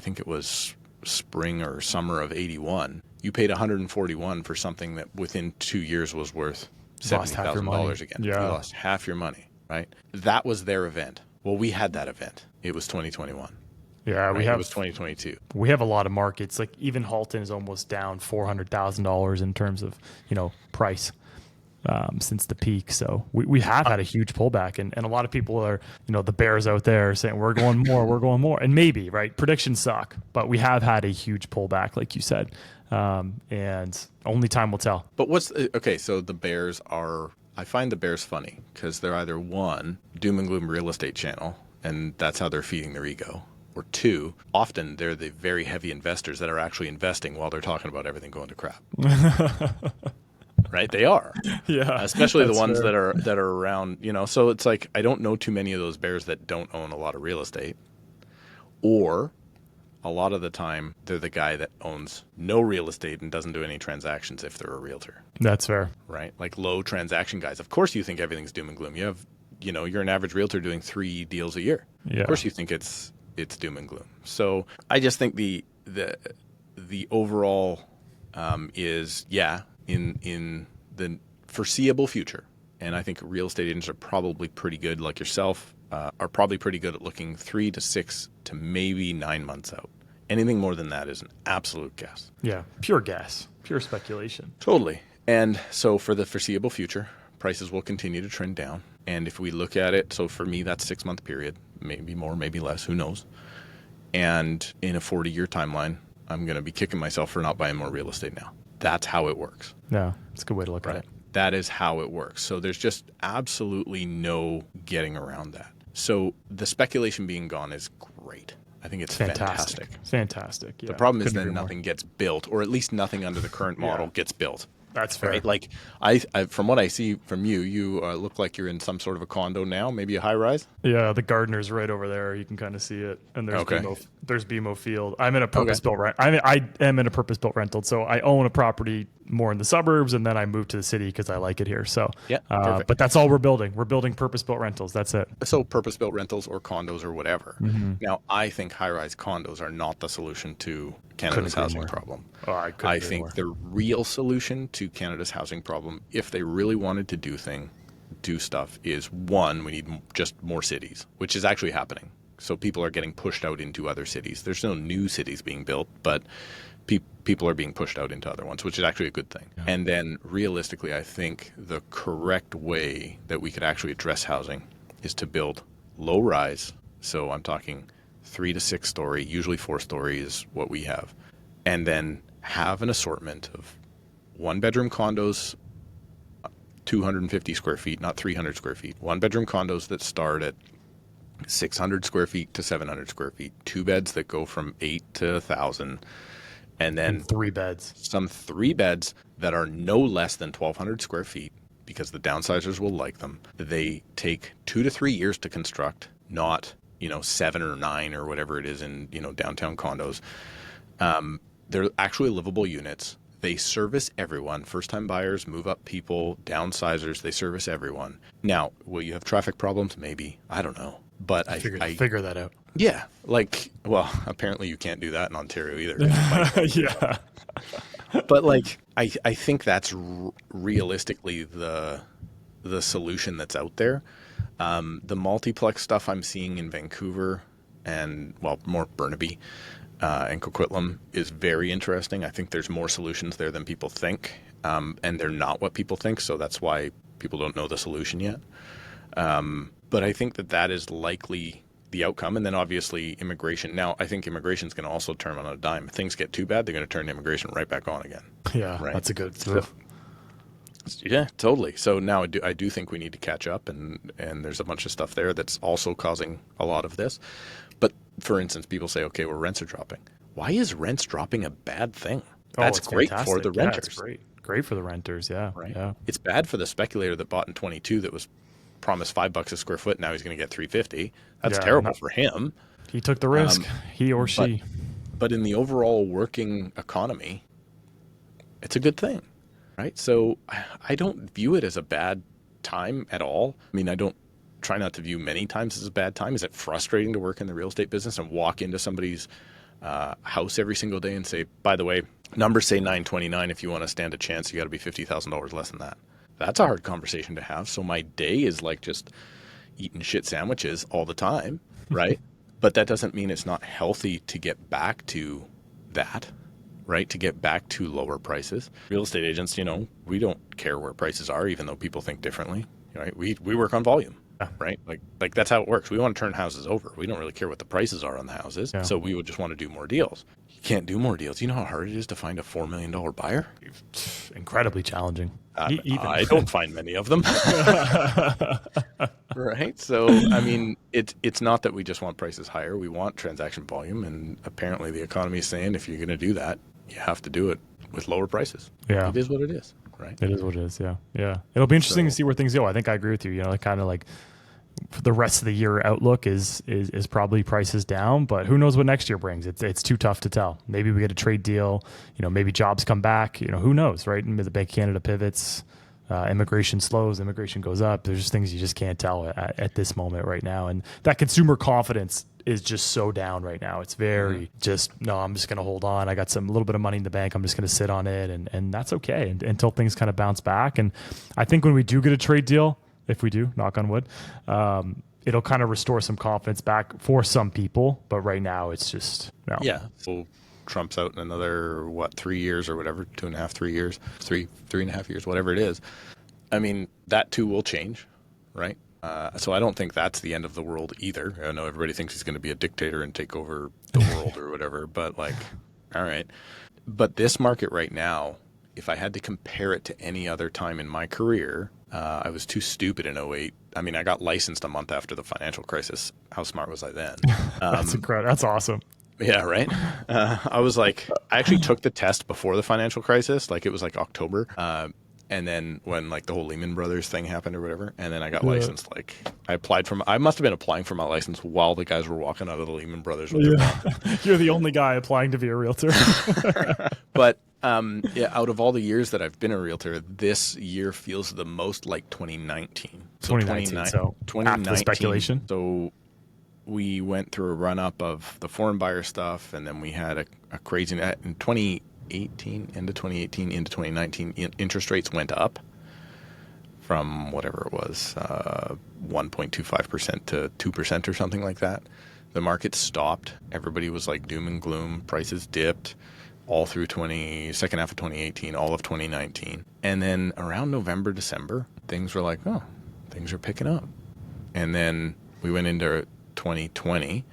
think it was spring or summer of 81. You paid $141 for something that within 2 years was worth $70,000 again. Yeah. You lost half your money, right? That was their event. Well, we had that event. It was 2021. Yeah, right? It was 2022. We have a lot of markets. Like even Halton is almost down $400,000 in terms of price since the peak. So we have had a huge pullback, and a lot of people are the bears out there saying we're going more, and maybe, right, predictions suck, but we have had a huge pullback, like you said. And only time will tell. But so the bears are, I find the bears funny because they're either one, doom and gloom real estate channel, and that's how they're feeding their ego, or two, often they're the very heavy investors that are actually investing while they're talking about everything going to crap. Right? They are. Yeah. Especially the ones that are around, so it's like, I don't know too many of those bears that don't own a lot of real estate, or a lot of the time, they're the guy that owns no real estate and doesn't do any transactions if they're a realtor. That's fair. Right? Like low transaction guys. Of course you think everything's doom and gloom. You have, you're an average realtor doing 3 deals a year. Yeah. Of course you think it's doom and gloom. So I just think the overall is, in the foreseeable future. And I think real estate agents are probably pretty good, like yourself, are probably pretty good at looking 3 to 6 to maybe 9 months out. Anything more than that is an absolute guess. Yeah, pure guess, pure speculation. Totally. And so for the foreseeable future, prices will continue to trend down. And if we look at it, so for me, that's 6-month period, maybe more, maybe less, who knows. And in a 40-year timeline, I'm going to be kicking myself for not buying more real estate now. That's how it works. Yeah, it's a good way to look at it. That is how it works. So there's just absolutely no getting around that. So the speculation being gone is great. I think it's fantastic. Fantastic. Yeah. The problem is then nothing gets built, or at least nothing under the current model gets built. That's fair. Right? Like I from what I see from you look like you're in some sort of a condo now, maybe a high rise. Yeah, the gardener's right over there. You can kind of see it, and there's BMO Field. I'm in a purpose-built rent. I am in a purpose-built rental, so I own a property more in the suburbs, and then I moved to the city because I like it here. So but that's all we're building. We're building purpose-built rentals. That's it. So purpose-built rentals or condos or whatever. Mm-hmm. Now, I think high-rise condos are not the solution to Canada's housing problem. I think the real solution to Canada's housing problem, if they really wanted to do stuff, is one, we need just more cities, which is actually happening. So people are getting pushed out into other cities. There's no new cities being built, but people are being pushed out into other ones, which is actually a good thing. Yeah. And then realistically, I think the correct way that we could actually address housing is to build low rise. So I'm talking 3 to 6 story, usually 4 story is what we have. And then have an assortment of 1-bedroom condos, 250 square feet, not 300 square feet. 1-bedroom condos that start at 600 square feet to 700 square feet. 2 beds that go from 8 to 1,000. And then 3 beds. Some 3 beds that are no less than 1,200 square feet, because the downsizers will like them. They take 2 to 3 years to construct, not 7 or 9 or whatever it is in downtown condos. They're actually livable units. They service everyone. First-time buyers, move-up people, downsizers. They service everyone. Now, will you have traffic problems? Maybe. I don't know. But I figure that out. Yeah. Apparently you can't do that in Ontario either. Yeah. But I think that's realistically the solution that's out there. The multiplex stuff I'm seeing in Vancouver and more Burnaby and Coquitlam is very interesting. I think there's more solutions there than people think, and they're not what people think. So that's why people don't know the solution yet. But I think that is likely the outcome. And then obviously immigration. Now, I think immigration is going to also turn on a dime. If things get too bad, they're going to turn immigration right back on again. Yeah, right? That's a good move. Yeah, totally. So now I do think we need to catch up, and there's a bunch of stuff there that's also causing a lot of this. But for instance, people say, okay, well, rents are dropping. Why is rents dropping a bad thing? That's great fantastic. For the renters. Yeah, it's great for the renters. Yeah, right. Yeah. It's bad for the speculator that bought in 22 that was promised $5 a square foot. Now he's going to get $350. That's terrible for him. He took the risk. He or she. But in the overall working economy, it's a good thing, right? So I don't view it as a bad time at all. I mean, I don't try not to view many times as a bad time. Is it frustrating to work in the real estate business and walk into somebody's house every single day and say, by the way, numbers say 929. If you want to stand a chance, you got to be $50,000 less than that. That's a hard conversation to have. So my day is like just eating shit sandwiches all the time, right? But that doesn't mean it's not healthy to get back to that, right? To get back to lower prices. Real estate agents, we don't care where prices are, even though people think differently, right? We work on volume, right? Like that's how it works. We want to turn houses over. We don't really care what the prices are on the houses. Yeah. So we would just want to do more deals. You can't do more deals. You know how hard it is to find a $4 million buyer? Incredibly challenging. I don't find many of them. Right? So, I mean, it's not that we just want prices higher. We want transaction volume. And apparently the economy is saying if you're going to do that, you have to do it with lower prices. Yeah. It is what it is, right? It is what it is, yeah. Yeah. It'll be interesting to see where things go. I think I agree with you. Kind of like for the rest of the year outlook is probably prices down, but who knows what next year brings. It's too tough to tell. Maybe we get a trade deal, maybe jobs come back, who knows, right? And the Bank of Canada pivots, immigration slows, immigration goes up. There's just things you just can't tell at this moment right now. And that consumer confidence is just so down right now. It's very I'm just going to hold on. I got a little bit of money in the bank. I'm just going to sit on it. And that's okay until things kind of bounce back. And I think when we do get a trade deal, if we do, knock on wood, it'll kind of restore some confidence back for some people. But right now it's just, no. Yeah. So Trump's out in another, 3 years or whatever, 2.5, 3 years, 3.5 years, whatever it is. I mean, that too will change, right? So I don't think that's the end of the world either. I know everybody thinks he's going to be a dictator and take over the world or whatever, but all right. But this market right now, if I had to compare it to any other time in my career, I was too stupid in 2008. I mean, I got licensed a month after the financial crisis. How smart was I then? That's incredible. That's awesome. Yeah, right? I was I actually took the test before the financial crisis. It was October. And then when the whole Lehman Brothers thing happened or whatever, and then I got licensed. I must have been applying for my license while the guys were walking out of the Lehman Brothers with their You're the only guy applying to be a realtor. But out of all the years that I've been a realtor, this year feels the most like 2019. So 2019. After the speculation. So we went through a run up of the foreign buyer stuff, and then we had a crazy in 2018 into 2019. Interest rates went up from whatever it was, 1.25% to 2% or something like that. The market stopped. Everybody was like doom and gloom. Prices dipped all through second half of 2018, all of 2019. And then around November, December, things were like, oh, things are picking up. And then we went into 2020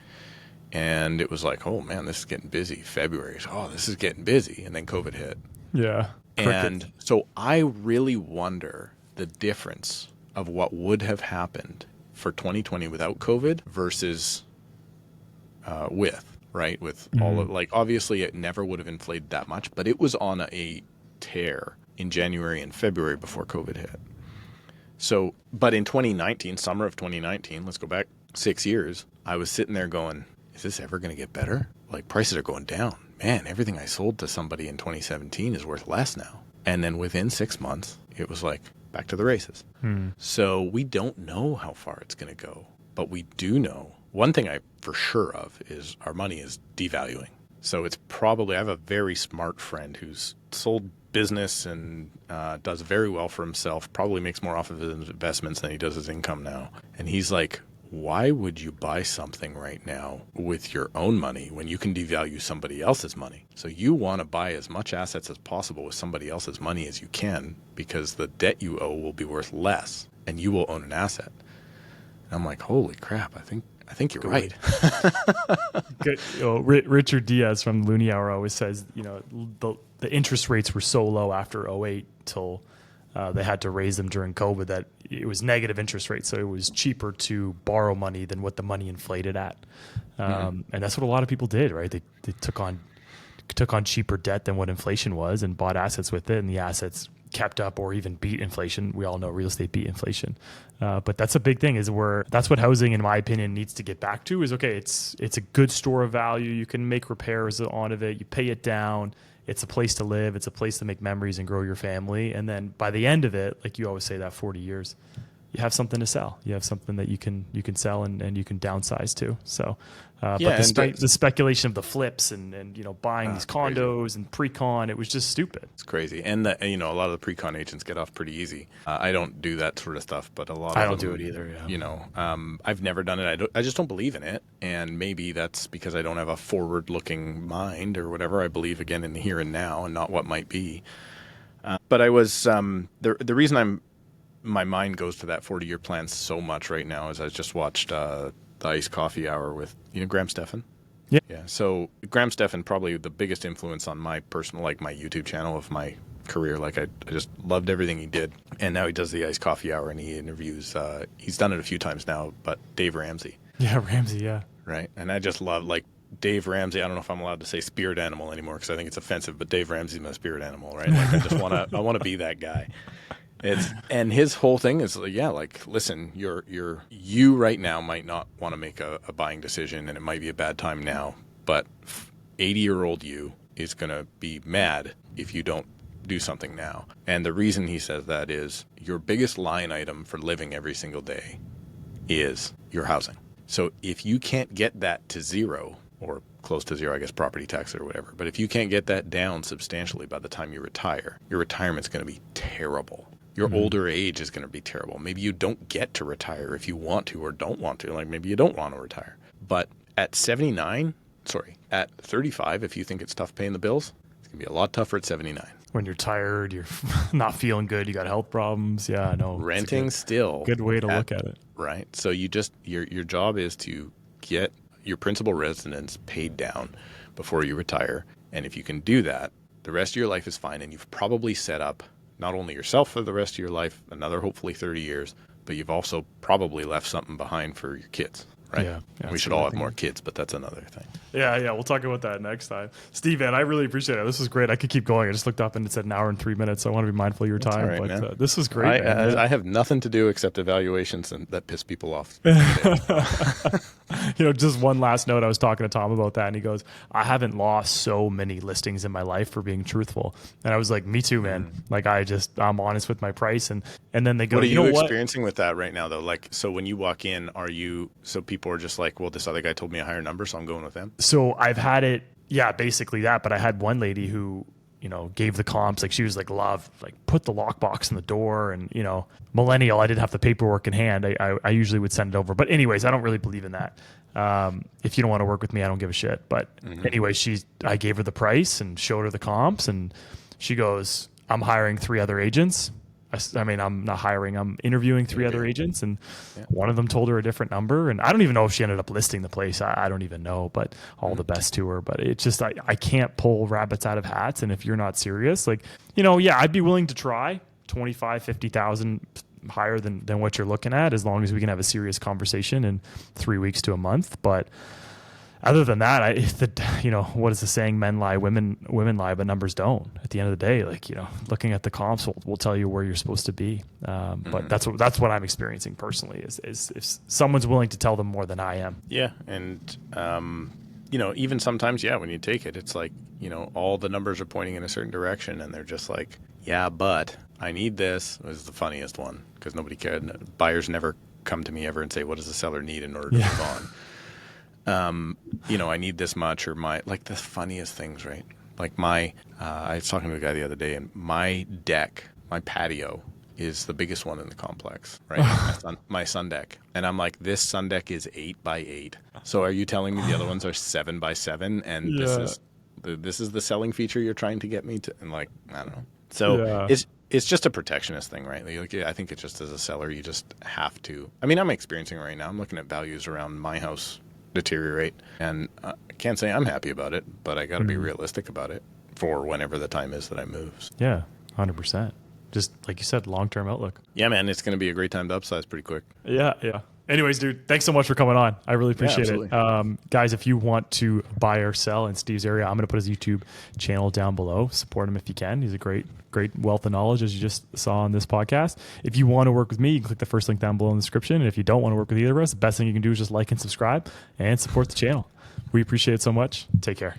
and it was like, oh man, this is getting busy. February, oh, this is getting busy. And then COVID hit. Yeah. And so I really wonder the difference of what would have happened for 2020 without COVID versus with, right? With all of, like, obviously it never would have inflated that much, but it was on a tear in January and February before COVID hit. So, but in 2019, summer of 2019, let's go back 6 years, I was sitting there going, is this ever going to get better? Like, prices are going down. Man, everything I sold to somebody in 2017 is worth less now. And then within 6 months, it was like back to the races. So we don't know how far it's going to go, but we do know. One thing I for sure of is our money is devaluing. So it's probably, I have a very smart friend who's sold business and does very well for himself, probably makes more off of his investments than he does his income now. And he's like, why would you buy something right now with your own money when you can devalue somebody else's money? So you want to buy as much assets as possible with somebody else's money as you can, because the debt you owe will be worth less and you will own an asset. And I'm like, holy crap, I think you're right. Good. Richard Diaz from Looney Hour always says, the interest rates were so low after '08 till they had to raise them during COVID that it was negative interest rates. So it was cheaper to borrow money than what the money inflated at. And that's what a lot of people did, right? They took on cheaper debt than what inflation was and bought assets with it, and the assets kept up or even beat inflation. We all know real estate beat inflation. But that's a big thing, that's what housing, in my opinion, needs to get back to is, okay, it's a good store of value. You can make repairs on of it. You pay it down. It's a place to live. It's a place to make memories and grow your family. And then by the end of it, like you always say, that 40 years, you have something to sell. You have something that you can sell and you can downsize to. So, but the speculation of the flips and buying these condos crazy. And pre-con, it was just stupid. It's crazy. And a lot of the pre-con agents get off pretty easy. I don't do that sort of stuff, but a lot of I don't do it either. Yeah. I've never done it. I just don't believe in it. And maybe that's because I don't have a forward-looking mind or whatever. I believe, again, in the here and now and not what might be. But I was the reason my mind goes to that 40-year plan so much right now is I just watched the Iced Coffee Hour with Graham Stephan. Yeah. So Graham Stephan, probably the biggest influence on my personal, like my YouTube channel of my career. Like I just loved everything he did. And now he does the Iced Coffee Hour and he interviews, he's done it a few times now, but Dave Ramsey. Yeah, Ramsey, yeah. Right. And I just love, like, Dave Ramsey. I don't know if I'm allowed to say spirit animal anymore because I think it's offensive, but Dave Ramsey's my spirit animal, right? Like I want to be that guy. And his whole thing is, like, listen, you right now might not want to make a buying decision, and it might be a bad time now, but 80-year-old you is going to be mad if you don't do something now. And the reason he says that is your biggest line item for living every single day is your housing. So if you can't get that to zero, or close to zero, I guess, property tax or whatever, but if you can't get that down substantially by the time you retire, your retirement's going to be terrible. Your older age is going to be terrible. Maybe you don't get to retire if you want to or don't want to. Like, maybe you don't want to retire. But at 35, if you think it's tough paying the bills, it's going to be a lot tougher at 79. When you're tired, you're not feeling good, you got health problems. Yeah, I know. Renting still. Good way to look at it. Right. So you just, your job is to get your principal residence paid down before you retire. And if you can do that, the rest of your life is fine. And you've probably set up not only yourself for the rest of your life, another hopefully 30 years, but you've also probably left something behind for your kids, right? Yeah, we should all have more kids, but that's another thing. Yeah, we'll talk about that next time. Steve, man, I really appreciate it. This was great. I could keep going. I just looked up and it said an hour and 3 minutes, so I want to be mindful of your time. Right, but this was great. I have nothing to do except evaluations that piss people off. Just one last note. I was talking to Tom about that, and he goes, I haven't lost so many listings in my life for being truthful. And I was like, me too, man. Like, I'm honest with my price. And then they go, what are you experiencing with that right now, though? Like, so when you walk in, so people are just like, well, this other guy told me a higher number, so I'm going with them? So I've had it, basically that. But I had one lady who, gave the comps. Like, she was like, love, like, put the lockbox in the door. And, millennial, I didn't have the paperwork in hand. I usually would send it over. But anyways, I don't really believe in that. If you don't want to work with me, I don't give a shit. But anyway, I gave her the price and showed her the comps, and she goes, I'm hiring 3 other agents. I mean, I'm not hiring, I'm interviewing 3 other agents, and one of them told her a different number. And I don't even know if she ended up listing the place. I don't even know, but all the best to her. But it's just, I can't pull rabbits out of hats. And if you're not serious, like, I'd be willing to try 25, 50,000 higher than what you're looking at, as long as we can have a serious conversation in 3 weeks to a month. But other than that, what is the saying? Men lie, women lie, but numbers don't. At the end of the day, like, looking at the comps will tell you where you're supposed to be. But that's what I'm experiencing personally is if someone's willing to tell them more than I am. Yeah. And, even sometimes, when you take it, it's like, all the numbers are pointing in a certain direction, and they're just like, yeah, but I need this. Is the funniest one, because nobody cared. Buyers never come to me ever and say, what does the seller need in order to move on? I need this much, or the funniest things, right? Like I was talking to a guy the other day, and my patio is the biggest one in the complex, right? my sun deck. And I'm like, this sun deck is 8 by 8. So are you telling me the other ones are 7 by 7? And this is the selling feature you're trying to get me to? And like, I don't know. So it's just a protectionist thing, right? Like, I think it's just, as a seller, you just have to. I mean, I'm experiencing it right now. I'm looking at values around my house deteriorate, and I can't say I'm happy about it, but I got to be realistic about it for whenever the time is that I move. Yeah, 100%. Just like you said, long-term outlook. Yeah, man, it's going to be a great time to upsize pretty quick. Yeah. Anyways, dude, thanks so much for coming on. I really appreciate it. Guys, if you want to buy or sell in Steve's area, I'm going to put his YouTube channel down below. Support him if you can. He's a great wealth of knowledge, as you just saw on this podcast. If you want to work with me, you can click the first link down below in the description. And if you don't want to work with either of us, the best thing you can do is just like and subscribe and support the channel. We appreciate it so much. Take care.